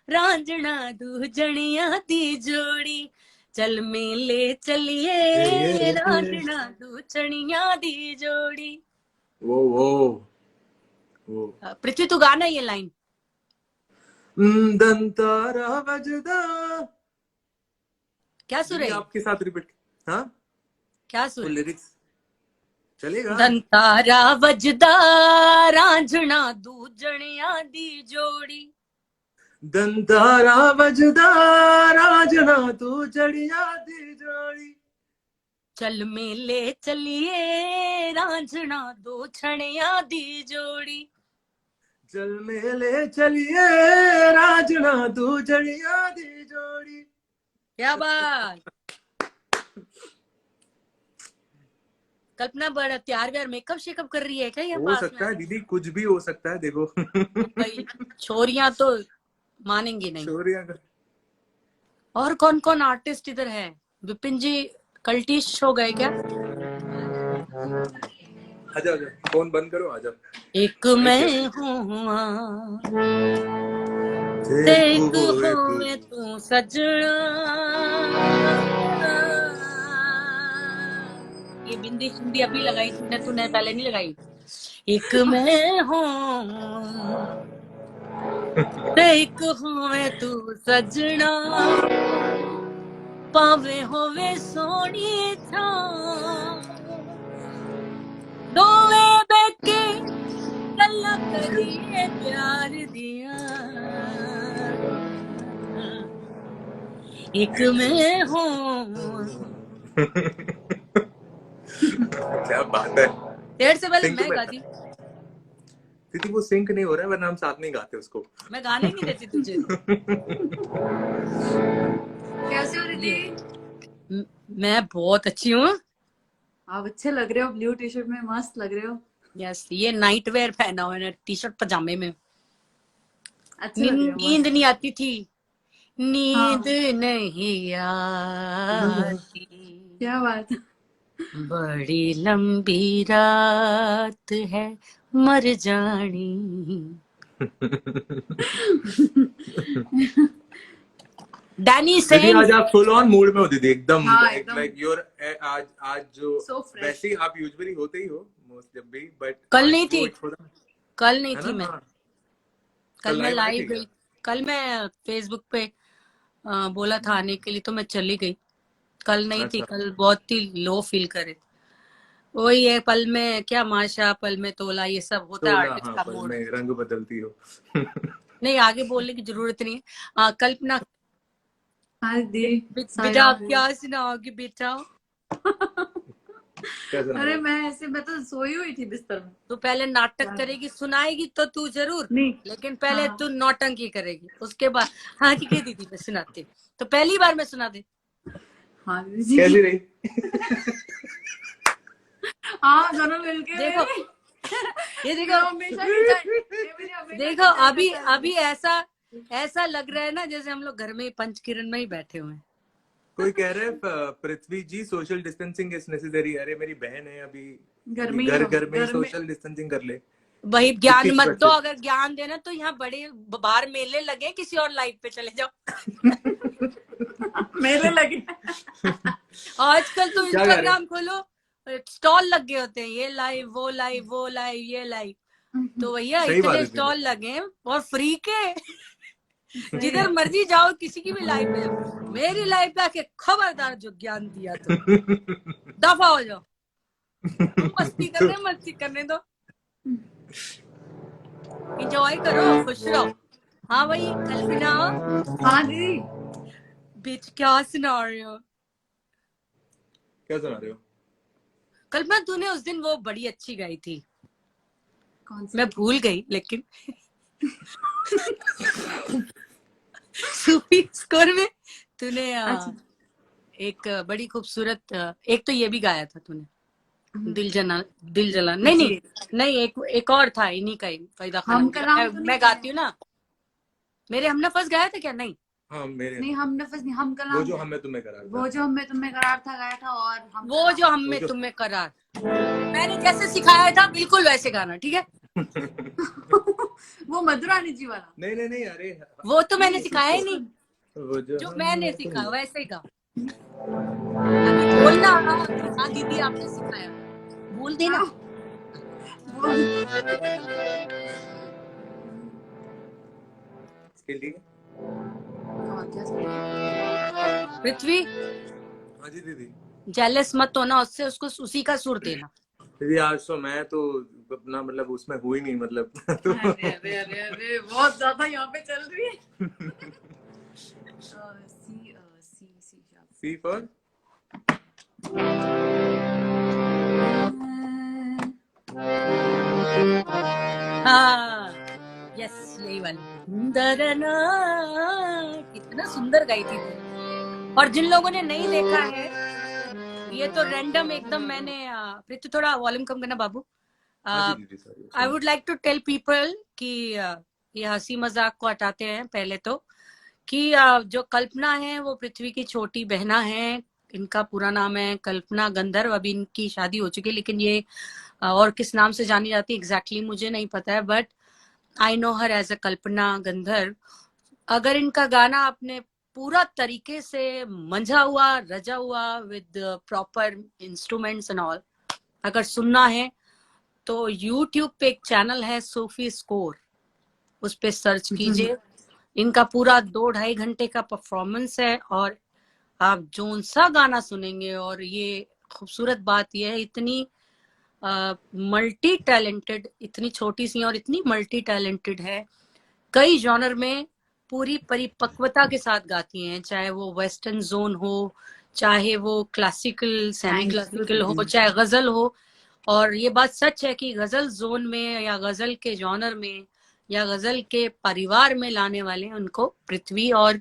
रांझना दूजनिया दी जोड़ी, चल मेले चलिए रांझना दूजनिया दी जोड़ी। वो पृथ्वी तू गाना ये लाइन। दंतारा बजदा, क्या सुर है? आपके साथ रिपीट। हाँ क्या सुर? लिरिक्स चलेगा। दंतारा वजदा रांझना दूजनिया दी जोड़ी, दंतारा बजदा राजना तू जड़िया दी जोड़ी, चल मेले चलिए रांझना दो छड़िया दी जोड़ी, चल मेले चलिए राजना तू जड़िया दी जोड़ी। क्या बात। कल्पना बड़ा तैयार व्यार मेकअप शेकअप कर रही है क्या? ये हो पास सकता में है दीदी, कुछ भी हो सकता है, देखो। भाई छोरियां तो मानेंगी नहीं। शौर्या का और कौन कौन आर्टिस्ट इधर है? विपिन जी कल्टिश हो गए क्या? आजा आजा, फोन बंद करो, आजा। एक मैं हूँ एक हो तू सजना, ये बिंदी शिंदी अभी लगाई तूने, तूने पहले नहीं लगाई। एक मैं हूँ एक होवे तू सजना, पावे होवे सोनी था, दोवे बैके गल्ला करिए प्यार दिया, एक मैं हूँ। क्या बात है। देर से पहले Thank you, मैं बेटा। गाती। दीदी वो सिंक नहीं हो रहा है, वरना हम साथ में ही गाते उसको। मैं गाने नहीं देती तुझे। कैसे हो दीदी? मैं बहुत अच्छी हूँ। आप अच्छे लग रहे हो, ब्लू टी शर्ट में मस्त लग रहे हो। यस, ये नाइट वेयर पहना हुआ है, टी शर्ट पजामे में। अच्छे लग रहे हो, नींद मस्त। नहीं आती थी, नींद हाँ, नहीं आती, क्या बात है। बड़ी लंबी रात है मर जानी। डैनी दीदी सेन, आज आप फुल ऑन मूड में हो दीदी, एकदम हाँ, एकदम लाइक योर आज आज जो सो फ्रेश। वैसे ही आप यूजुअली होते ही हो मोस्ट जब भी, बट कल आज नहीं वो थी, थोड़ा कल नहीं है थी ना। मैं। हाँ, कल मैं लाइव आए लाइव थे क्या? गई, कल मैं फेसबुक पे बोला था आने के लिए, तो मैं चली गई। कल नहीं थी, अच्छा, कल बहुत ही लो फील करे। वही है, पल में क्या माशा, पल में तोला, ये सब होता है तोला, आर्टिस्ट हाँ का पल मूड। में रंग बदलती हो। नहीं, आगे बोलने की जरूरत नहीं है। कल्पना, हाँ दीदी, बेटा साया क्या सुनाओगी बेटा? क्या सुना अरे रहे? मैं तो सोई हुई थी बिस्तर में। तू पहले नाटक क्या? करेगी, सुनाएगी तो तू जरूर, नहीं। लेकिन हाँ पहले हाँ तू नौटंकी करेगी, उसके बाद हाँ ठीक है दीदी मैं सुनाती हूँ। तो पहली बार मैं सुना दे। हाँ दीदी। कैसी रही? हाँ, दोनों मिलके देखो, मेरी ये मेरी देखो, हमेशा की ये मेरी हमेशा देखो की जान अभी पहचान अभी है। ऐसा ऐसा लग रहा है ना जैसे हम लोग घर में ही पंचकिरण में ही बैठे हुए हैं। कोई कह रहा है पृथ्वी जी सोशल डिस्टेंसिंग इज नेसेसरी। अरे मेरी बहन है, अभी घर अभी में ही घर हम घर में ही घर में। सोशल डिस्टेंसिंग कर ले। वही ज्ञान इतनी मत दो, सुरक्षित। अगर ज्ञान देना तो यहाँ बड़े बाहर मेले लगे, किसी और लाइफ पे चले जाओ। मेले लगे। आजकल तो क्या कह रहे इंस्टाग्राम खोलो, स्टॉल लगे होते हैं, ये लाइव वो लाइव वो लाइव ये लाइव। तो भैया सही बात इतने है दीदी। स्टॉल लगे हैं और फ्री के, सही जिधर है। मर्जी जाओ, किसी की भी लाइफ पे जाओ। मेरी लाइफ पे आके खबरदार जो ज्ञान दिया तो दफा हो जाओ। तुम मस्ती कर तो रहे, मस्ती करने दो, इंजॉय करो, खुश रहो। हाँ भाई कल्पना, हाँ दीदी। बीच क्या सुना रही हो? क्या सुना रहे हो? कल्पना तूने उस दिन वो बड़ी अच्छी गाई थी, कौन सी? मैं भूल गई लेकिन सूफी स्कोर में तूने अच्छा। एक बड़ी खूबसूरत, एक तो ये भी गाया था तूने, दिल जला नहीं जी। नहीं नहीं, एक और था इन्हीं का ही, फरीदा खान हम का। कलाम तो नहीं मैं गाती हूँ ना, मेरे हमने फर्स्ट गाया था क्या? नहीं, हाँ मेरे नहीं, हम नफस नहीं, हम वो कलाम जो है। हमें तुम्हें करार था। वो जो हमें तुम्हें करार था गाया था, और हम वो जो हम वो में जो तुम्हें करार, मैंने जैसे सिखाया था बिल्कुल वैसे गाना, ठीक है? वो मधुरानी जी वाला। नहीं नहीं नहीं, अरे वो तो मैंने नहीं, सिखाया ही नहीं, वो जो जो मैंने हमें सिखाया तुम। वैसे ही गा। अभी बोलना कि हाँ दीदी आपने सिखाया, बोल देना। वो इसके लिए कौन क्या? पृथ्वी, हाँ जी दीदी। जेलस मत होना उससे, उसको उसी का सुर देना। दीदी आज तो मैं तो अपना मतलब उसमें हुई नहीं, मतलब तो अरे अरे अरे अरे, बहुत ज्यादा यहाँ पे चल रही है। सी सी सी सी फॉर हाँ यस, यही वाली दरना, कितना सुंदर गाई थी तूने। और जिन लोगों ने नहीं देखा है, ये तो रैंडम एकदम मैंने पृथ्वी थोड़ा वॉल्यूम कम करना बाबू। हाँ जी दीदी sorry. I would like to tell people कि ये हंसी मजाक को हटाते हैं पहले तो, कि जो कल्पना है वो पृथ्वी की छोटी बहना है। इनका पूरा नाम है कल्पना गंधर्व, अभी इनकी शादी हो चुकी है, लेकिन ये और किस नाम से जानी जाती है एग्जैक्टली मुझे नहीं पता है, but I know her as a Kalpana Gandharva. अगर इनका गाना आपने पूरा तरीके से मंझा हुआ रजा हुआ with proper instruments and all अगर सुनना है, तो यूट्यूब पे एक चैनल है सूफी स्कोर, उस पे सर्च कीजिए। इनका पूरा 2-2.5 घंटे का परफॉर्मेंस है, और आप जोन सा गाना सुनेंगे। और ये खूबसूरत बात यह है, इतनी मल्टी टैलेंटेड, इतनी छोटी सी और इतनी मल्टी टैलेंटेड है, कई जॉनर में पूरी परिपक्वता के साथ गाती हैं, चाहे वो वेस्टर्न जोन हो, चाहे वो क्लासिकल सेमी क्लासिकल हो, चाहे गजल हो, और ये बात सच है कि गजल जोन में या गजल के जॉनर में या गजल के परिवार में लाने वाले उनको पृथ्वी और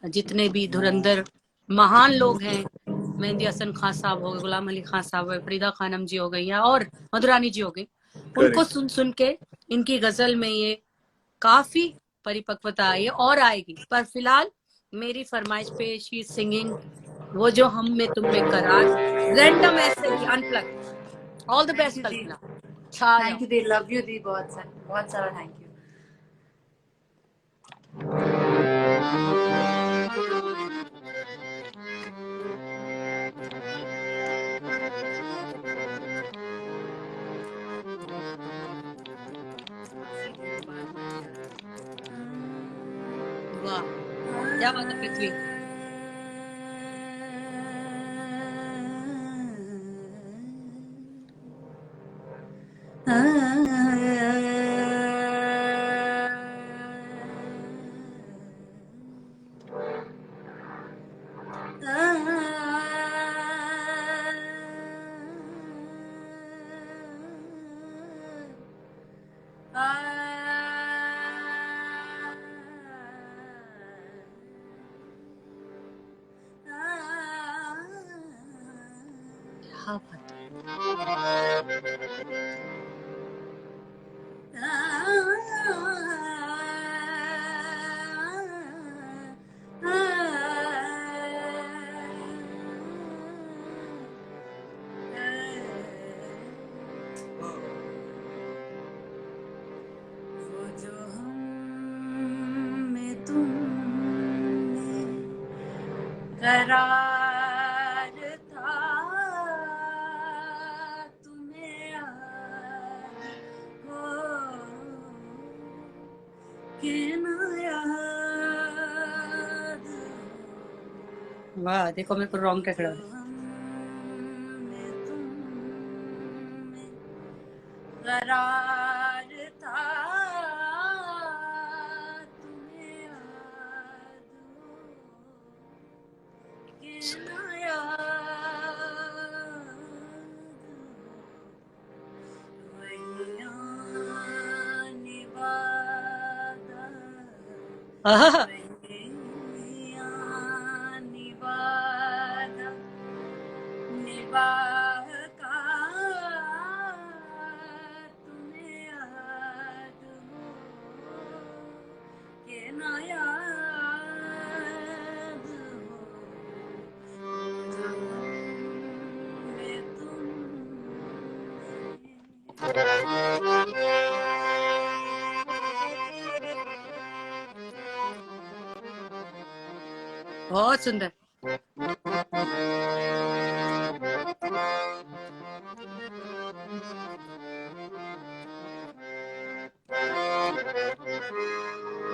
जितने भी धुरंधर महान लोग हैं, मेहंदी हसन खान साहब हो गए, गुलाम अली खान साहब हो गए, फरीदा खानम जी हो गई या और मधुरानी जी हो गई, उनको Correct. सुन सुन के इनकी गजल में ये काफी परिपक्वता आई है और आएगी। पर फिलहाल मेरी फरमाइश पे शी सिंगिंग वो जो हम में तुम में करार, रैंडम ऐसे ही unplug. All the Thank best you, दी। कल्पना, छा थैंक जाओ। यू दी, लव यू दी, बहुत सारा थैंक यू। वाह, क्या बात है पृथ्वी। क्या बात है। वो जो हम में तुम में करार था, तुम्हें याद हो कि न याद हो। वाह, देखो मेरे को रॉन्ग टकरा। करार था, तुम्हें याद हो कि न याद हो। वैया निवादा, आहा, वैया निवादा, निवाह का तुम्हें याद हो कि न याद हो। जो मैं तुम बहुत सुंदर।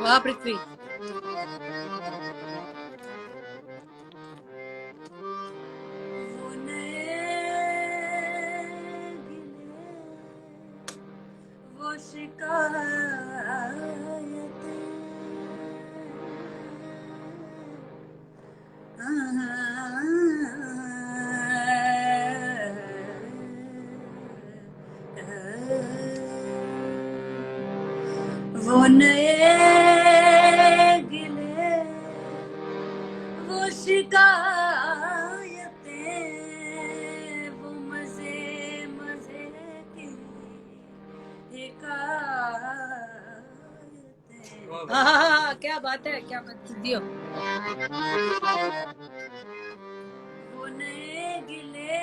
वाह पृथ्वी, वो नए गिले, वो शिकायतें, वो नए गिले, वो शिकायतें, वो मजे मजे की हिकायतें। आहा, क्या बात है, क्या बात दियो। वो नए गिले,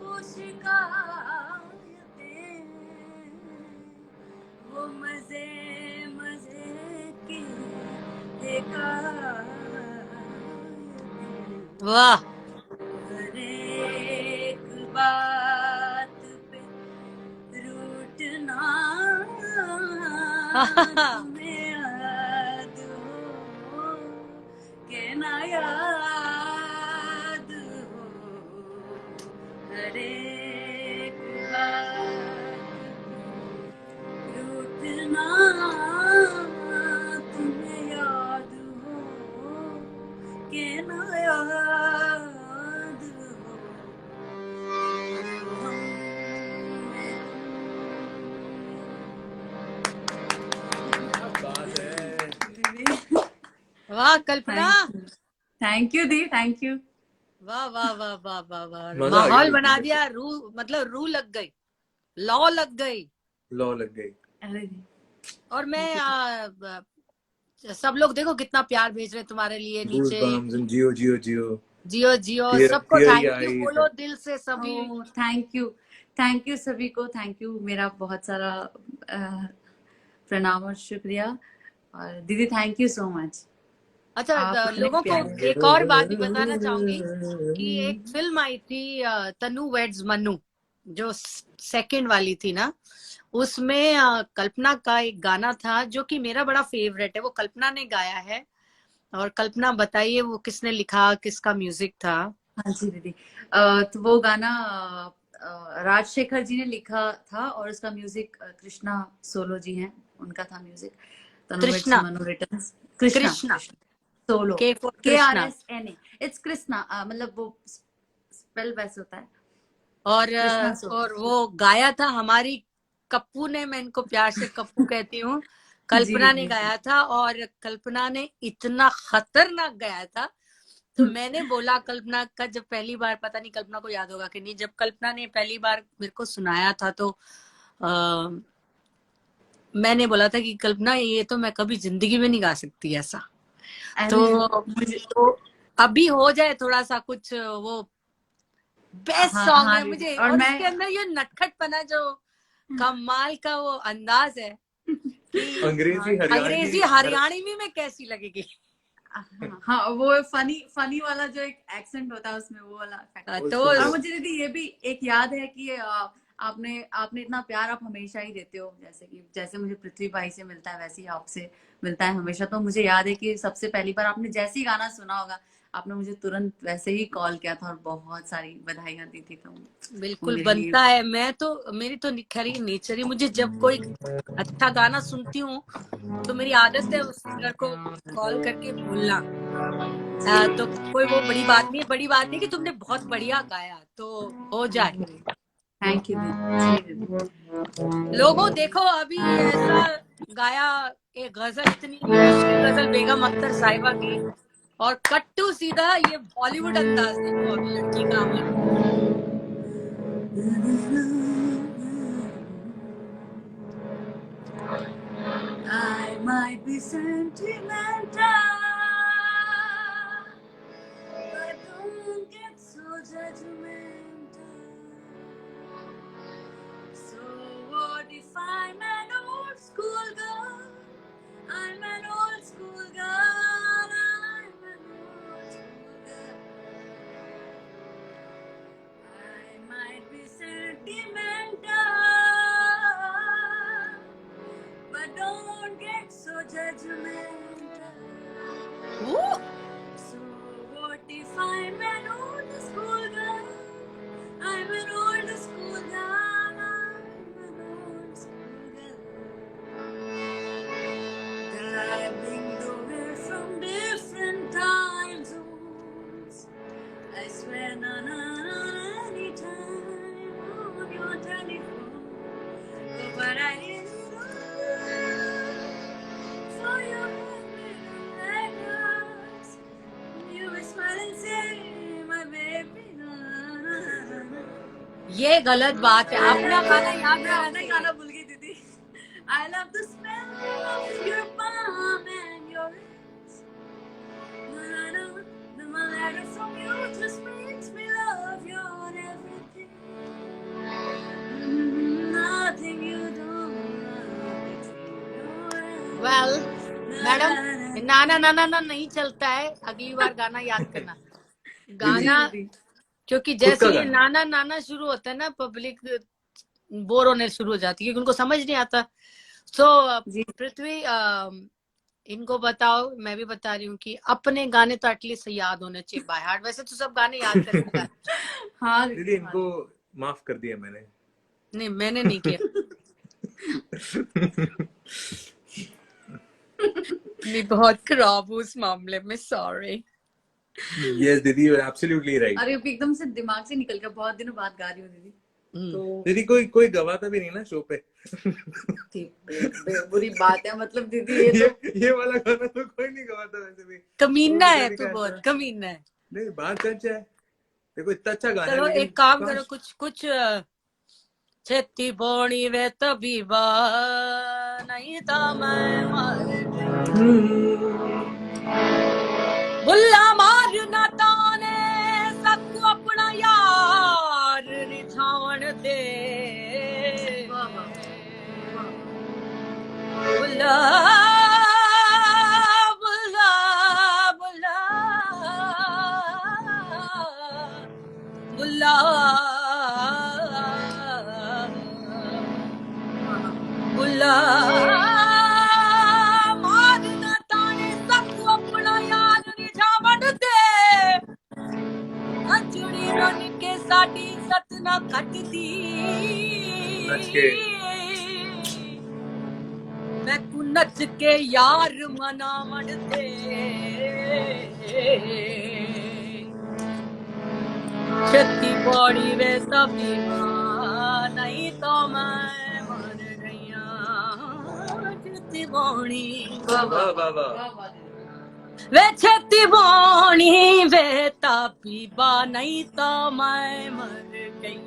वो शिकायतें, वो मजे मजे की हिकायतें। वाह, हर एक बात पे रूठना, तुम्हें याद हो कि न याद हो। हर एक बात रूठना, तुम्हें याद हो कि न याद हो। हम वाह कल्पना, थैंक यू दी, थैंक यू। वाह वाह वाह वाह वाह वाह, मजा आ गया माहौल देख बना के। दिया, मतलब रूह लग गई, लॉ लग गई। लॉ लग गई। अरे दी, और मैं सब लोग देखो कितना प्यार भेज रहे हैं तुम्हारे लिए गूज नीचे, बम्स एंड जियो जियो जियो। जियो जियो, सबको टीयरी थैंक यू आईज। बोलो दिल से सभी। ओह थैंक यू सभी को, थैंक यू, मेरा बहुत सारा प्रणाम और शुक्रिया। और दीदी थैंक यू सो मच, अच्छा आप इतने लोगों को प्यारे। एक और बात भी बताना चाहूंगी कि एक फिल्म आई थी तनु वेड्स मनु, जो सेकंड वाली थी ना, उसमें कल्पना का एक गाना था जो कि मेरा बड़ा फेवरेट है, वो कल्पना ने गाया है। और कल्पना बताइए वो किसने लिखा, किसका म्यूजिक था? हाँ जी दीदी, तो वो गाना राजशेखर जी ने लिखा था और उसका म्यूजिक कृष्णा सोलो जी हैं, उनका था music. Tanu weds Krishna, Manu Returns, Krishna Krishna, solo, K for Krishna. KRSNA, it's Krishna, मतलब वो स्पेल वैसे होता है, और कृष्णा और सोलो। वो गाया था हमारी कप्पू ने, मैं इनको प्यार से कप्पू कहती हूँ, जी कल्पना ने जी गाया था। और कल्पना ने इतना खतरनाक गाया था, तो मैंने बोला कल्पना का, जब पहली बार, पता नहीं कल्पना को याद होगा कि नहीं, जब कल्पना ने पहली बार मेरे को सुनाया था तो मैंने बोला था कि कल्पना ये तो मैं कभी जिंदगी में नहीं गा सकती ऐसा। तो, मुझे, तो अभी हो जाए थोड़ा सा कुछ, वो बेस्ट हाँ सॉन्ग हाँ है दीदी, मुझे। और और मैं उसके अंदर ये नटखटपना, जो कमाल का वो अंदाज है कि अंग्रेजी हाँ हरियाणवी अंग्रेजी हरियाणवी में कैसी लगेगी। हाँ, वो फनी वाला जो एक एक्सेंट होता है उसमें, वो वाला फैक्टर। तो और मुझे दीदी ये भी एक याद है कि आपने आपने इतना प्यार आप हमेशा ही देते हो, जैसे मुझे पृथ्वी भाई से मिलता है वैसे ही आपसे मिलता है हमेशा। तो मुझे याद है कि सबसे पहली बार आपने जैसे ही गाना सुना होगा, आपने मुझे तुरंत वैसे ही कॉल किया था और बहुत सारी बधाइयां दी थी। तो वो बिल्कुल मेरे लिए, बनता है। मैं तो, मेरी तो खैर नेचर ही, मुझे जब कोई अच्छा गाना सुनती हूँ तो मेरी आदत है उस सिंगर को कॉल करके बोलना। तो कोई वो बड़ी बात नहीं है, बड़ी बात नहीं कि तुमने बहुत बढ़िया गाया, तो हो जाए। थैंक यू दीदी। लोगों देखो अभी ऐसा गाया, एक गजल, इतनी मुश्किल गजल बेगम अख्तर साहिबा की, और कट्टू सीधा ये बॉलीवुड अंदाज देखो अभी लड़की का हमारी। I might be sentimental, but don't get so judgmental. So what if I'm an old school girl? I'm an old school girl. I'm an old school girl. I might be sentimental, but don't get so judgmental. Ooh. So what if I'm an old school girl? I'm an old school girl. I'm an old school girl. Driving the way from different time zones. I swear none any time on your telephone. Oh, but I didn't know for your handwritten letters. You will smile and say, my baby, na, na, na, na. ये गलत बात है, अपना गाना याद मैं करा अपना के। गाना भूल गई दीदी। I love the smell of your palm and your hands. My letter from you just makes me love your everything. Nothing you don't love between well your madam, hands. नाना नाना ना नहीं चलता है, अगली बार गाना याद करना। दीदी जी गाना, दीदी, क्योंकि खुद जैसे का ये गाना। नाना नाना शुरू होता है ना, पब्लिक बोर होने शुरू हो जाती है क्योंकि उनको समझ नहीं आता। सो जी पृथ्वी, इनको बताओ, मैं भी बता रही हूँ कि अपने गाने तो एटलीस्ट याद होने चाहिए बाय हार्ट। वैसे तो सब गाने याद करके गाने चाहिए। हाँ दीदी दीदी, इनको माफ कर दिया मैंने। नहीं, मैंने नहीं किया। मैं बहुत खराब हूँ उस मामले में, सॉरी। Yes, दीदी, you're absolutely right. अरे एकदम से दिमाग से निकल गया, बहुत दिनों बाद गा रही हूँ दीदी। तो दीदी कोई गवाता भी नहीं ना शो पे। बुरी बात है, मतलब दीदी ये तो ये वाला गाना तो कोई नहीं गवाता वैसे भी। कमीना वो है बेचारी तू, का बहुत ऐसा- कमीना है। नहीं बात सच है, देखो इतना अच्छा गाना है चलो लेकिन एक काम काश- करो, कुछ छेती बोनी वे तबीबा, नहीं तो मैं मर गई। बुल्ला मारना ताने सबको अपना यार रिझावन दे। बुल्ला बुल्ला बुल्ला बुल्ला बुल्ला मारना ताने सबको अपना यार रिझावन दे। अचड़ी रन के साडी सत ना कटदी, नच के मैकू नच के यार मनावण दे। छेती बड़ी वे तबीबा, नहीं तो मैं मर गईया। छेती बड़ी वाह वाह वाह। वे छेती बड़ी वे तबीबा, नहीं तो मैं मर गई।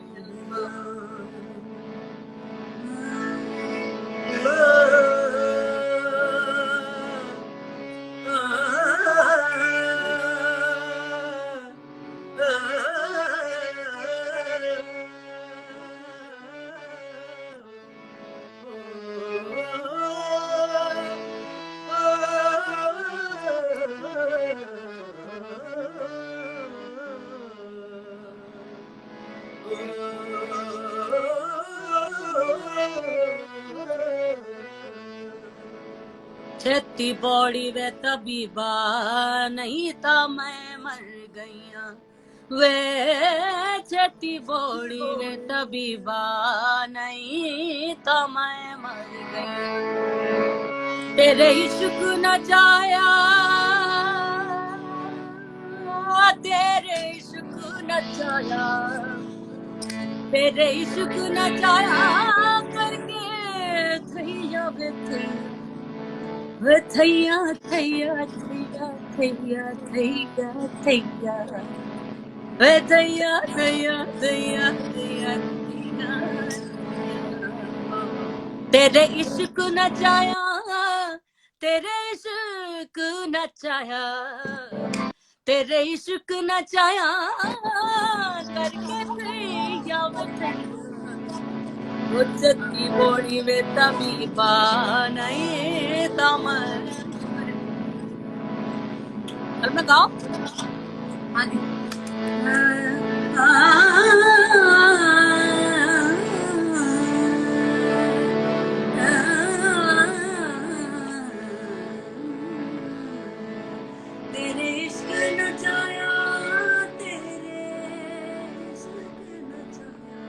छेती बड़ी वे तबीबा, नहीं तो मैं मर गईया। वे छेती बड़ी वे तबीबा, नहीं तो मैं मर गई। तेरे इश्क न जाया, तेरे इश्क न जाया, तेरे इश्क न जाया करके थैया वे थैया थैया थैया थैया थैया थैया वे थैया थैया थैया थैया थैया। तेरे इश्क न जाया, तेरे इश्क न जाया, तेरे इश्क न जाया करके थैया वे थैया। वो छेती बोड़ी वे तबीबा, नहीं तो मैं। चल मैं गाओ। हाँ जी। तेरे इश्क न जाया, तेरे इश्क न जाया,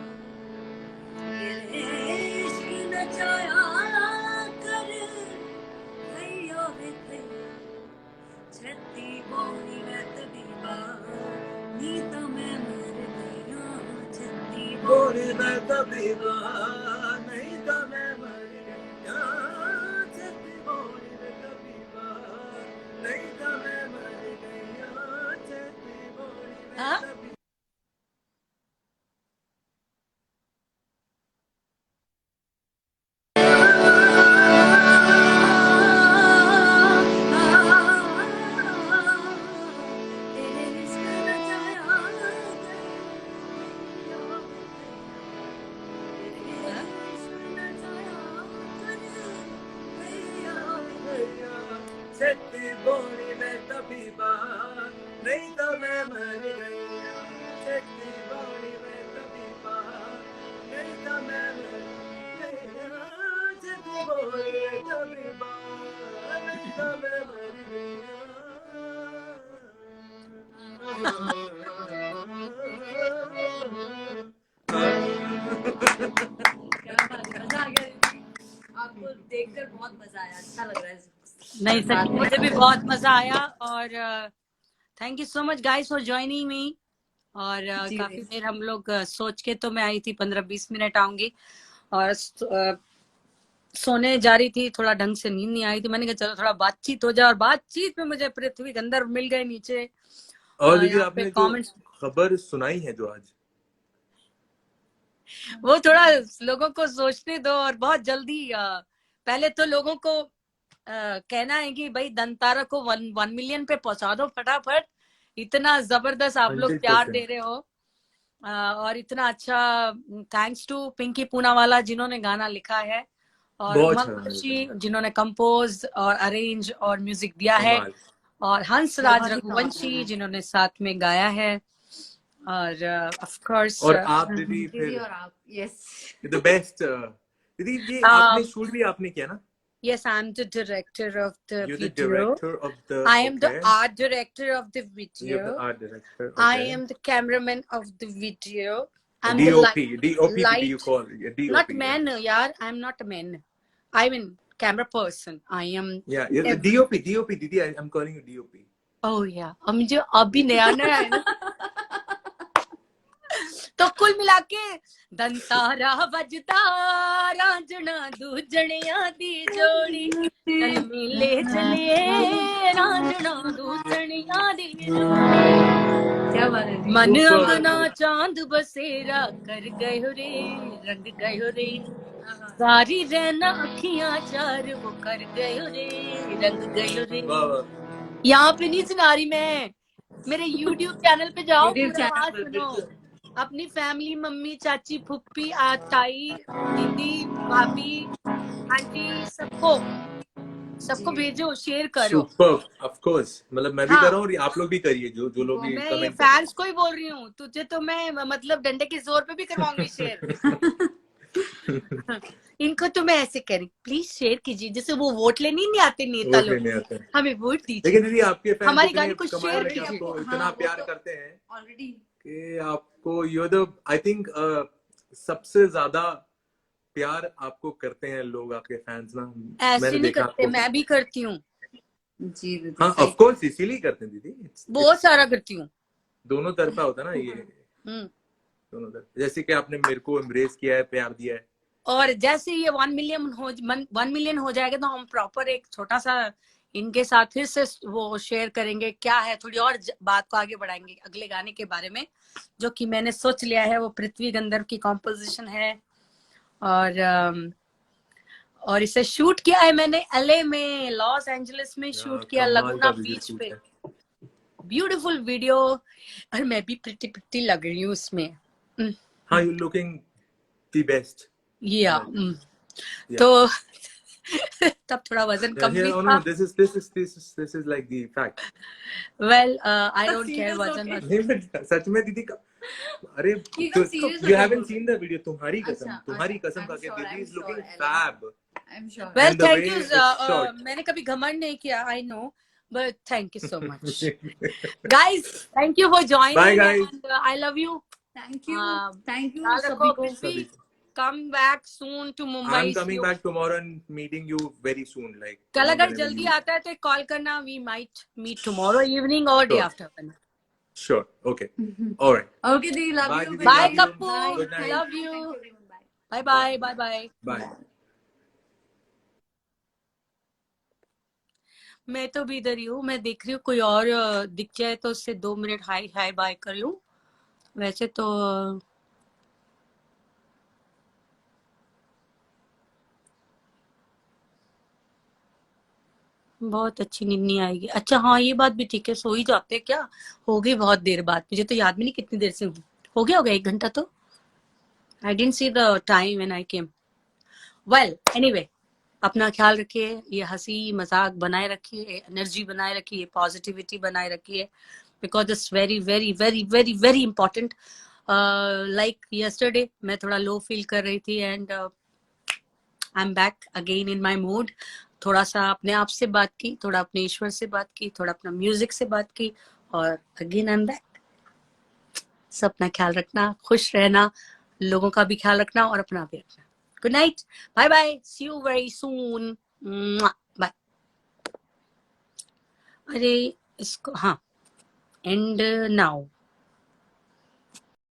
तेरे इश्क न जाया कर थैया वे थैया। छेती बोली वे तबीबा, नी तो मैं मर गईया। छेती बोली मैं तबीबा, नहीं तो मैं मर गईया। छेती बोली मैं तबीबा, नहीं तो मैं मर गईया। छेती बोली मैं हाँ? तबीबा। तेरे इश्क न जाया छेती बोली मैं तबीबा, नहीं तो मैं मर गईया। छेती बोली मैं तबीबा, नहीं तो मैं मर गईया। छेती बोली मैं तबीबा, नहीं तो मैं मर गईया। क्या बात है, मजा आ गया दीदी। आपको देखकर बहुत मजा आया, अच्छा लग रहा है। नहीं सच, मुझे भी बहुत मजा आया। और thank you so much guys for joining me. और जी काफी दीदी। देर हम लोग सोच के तो मैं आई थी 15-20 मिनट आऊंगी, और सोने जा रही थी, थोड़ा ढंग से नींद नहीं आई थी, मैंने कहा चलो थोड़ा बातचीत हो जाए, और बातचीत में मुझे पृथ्वी गंधर्व मिल गए नीचे। और दीदी यहाँ पे आपने जो कमेंट्स, खबर सुनाई है जो आज, वो थोड़ा लोगों को सोचने दो, और बहुत जल्दी पहले तो लोगों को कहना है कि भाई दंतारा को 1 मिलियन पे पहुंचा दो फटाफट। इतना जबरदस्त आप लोग प्यार 100%। दे रहे हो, और इतना अच्छा। थैंक्स टू पिंकी पूनावाला जिन्होंने गाना लिखा है, और बहुत उमंग अच्छा गाना लिखा जोशी है। जिन्होंने कंपोज और अरेंज और म्यूजिक दिया है, कमाल। और हंस राज बहुत ही कमाल रघुवंशी है जिन्होंने साथ में गाया है, और ऑफ कोर्स और आप दीदी दीदी। फिर और आप, यस। The best. दीदी ये आपने शूट भी आपने किया ना? yes, I'm the director of the You're the video. director of the, I am the okay. art director of the You're the video. art director, I okay. am the cameraman of the video. I'm the DOP, DOP do you light, call it? not DOP, man, right? yaar. I'm not a man. I mean camera person. I am Yeah, you're the every. DOP, DOP, Didi, I'm calling you DOP. Oh yeah. अब मुझे अभी नया नया है ना, तो कुल मिला के दंतारा बजता रांझना दूजणिया दी जोड़ी, तन मिले चलिए रांझना दूजणिया दी जोड़ी। क्या बात है दीदी। मन Super. अंगना चांद बसेरा कर गयो रे, रंग गयो रे, सारी रहना अखियां चार वो कर गयो रे, रंग गयो रे। वाह वाह। यहाँ पे नहीं सुना रही मैं, मेरे YouTube चैनल पे जाओ, यूट्यूब पूरा चैनल आवाज पर सुनो। बिल्कुल। अपनी फैमिली, मम्मी, चाची, फुप्पी, ताई, दीदी, भाभी, आंटी, सबको जी। भेजो, शेयर करो। Super, of course. मतलब मैं भी कर हाँ, रहा हूँ और आप लोग भी करिए, जो जो लोग भी मैं ये कमेंट फैंस को ही बोल रही हूँ, तुझे तो मैं मतलब डंडे के जोर पे भी करवाऊंगी शेयर। इनको तो मैं ऐसे कह रही, प्लीज शेयर कीजिए, जैसे वो वोट लेने नहीं आते नेता वोट लोग, लेने आते हैं। हमें वोट लेकिन दीजिए, दीदी आपके फैंस हमारी इतने गाड़ी को कमाल शेयर है कि कीजिए। आपको हाँ, इतना वो प्यार तो करते हैं ऑलरेडी। कि आपको you're the, I think सबसे ज्यादा प्यार आपको करते हैं लोग, आपके फैंस ना। ऐसे मैंने नहीं देखा करते, आपको। मैं भी करती हूँ, जी दीदी हाँ सही। ऑफ कोर्स, इसीलिए करते हैं दीदी। बहुत सारा करती हूँ। दोनों तरफा होता है ना ये, हम्म। दोनों तरफ। जैसे कि आपने मेरे को एम्ब्रेस किया है, प्यार दिया है। और जैसे ये 1 मिलियन हो जाएगा, तो हम प्रॉपर एक छोटा सा इनके साथ फिर से वो शेयर करेंगे, क्या है, थोड़ी और बात को आगे बढ़ाएंगे अगले गाने के बारे में, जो कि मैंने सोच लिया है। वो पृथ्वी गंधर्व की कॉम्पोजिशन है, और इसे शूट किया है मैंने LA में, लॉस एंजलिस में शूट किया, कमाल का लगुना वीडियो बीच शूट पे। है। ब्यूटीफुल वीडियो, और मैं भी प्रिटी प्रिटी लग रही हूँ उसमें। हाँ, यू लुकिंग द बेस्ट। या तो तब थोड़ा वजन कम भी था। This is like the fact. Well I don't care Serious वजन। होके। नहीं बट सच में दीदी का, अरे You can serious यू होके हैवंट बोल सीन द वीडियो, तुम्हारी कसम, अच्छा, तुम्हारी अच्छा, कसम I'm खा के sure, दीदी I'm is looking sure, Ellen. Fab. I'm sure. Well And the thank way you. it's shot. मैंने कभी घमंड नहीं किया, I know, but thank you so much guys, thank you for Bye joining, guys. And I love you. Thank you. Thank you ख्याल सभी रखो को। Prithvi, come back soon to I'm Mumbai. coming back tomorrow and meeting you very soon. Like कल अगर whenever जल्दी you. आता है तो कॉल करना, we might meet tomorrow evening और day Sure. After. Sure. Okay. All right. Okay दी, love Bye, you. Didi. Bye Love you. Kappu, Good night. Love you, Thank you everyone. Bye. Bye bye bye bye. Bye. मैं तो भी इधर ही हूँ, मैं देख रही हूँ कोई और दिख जाए तो उससे 2 मिनट हाय हाय बाय कर लूँ। वैसे तो बहुत अच्छी नींद नहीं आएगी। अच्छा हाँ, ये बात भी ठीक है, सो ही जाते क्या, हो गई बहुत देर बाद, मुझे तो याद भी नहीं कितनी देर से हो गया होगा, 1 घंटा तो। I didn't see the time when I came. Well anyway, अपना ख्याल रखिए, ये हंसी मजाक बनाए रखिए, एनर्जी बनाए रखिए, पॉजिटिविटी बनाए रखिए, because it's very very very very very important. Like yesterday मैं थोड़ा लो फील कर रही थी, and I am back again in my mood. थोड़ा सा अपने आप से बात की, थोड़ा अपने ईश्वर से बात की, थोड़ा अपना म्यूजिक से बात की, और अगेन आई एम बैक। सब अपना ख्याल रखना, खुश रहना, लोगों का भी ख्याल रखना, और अपना भी रखना। Good night, bye bye, see you very soon, bye. अरे इसको हाँ, एंड नाउ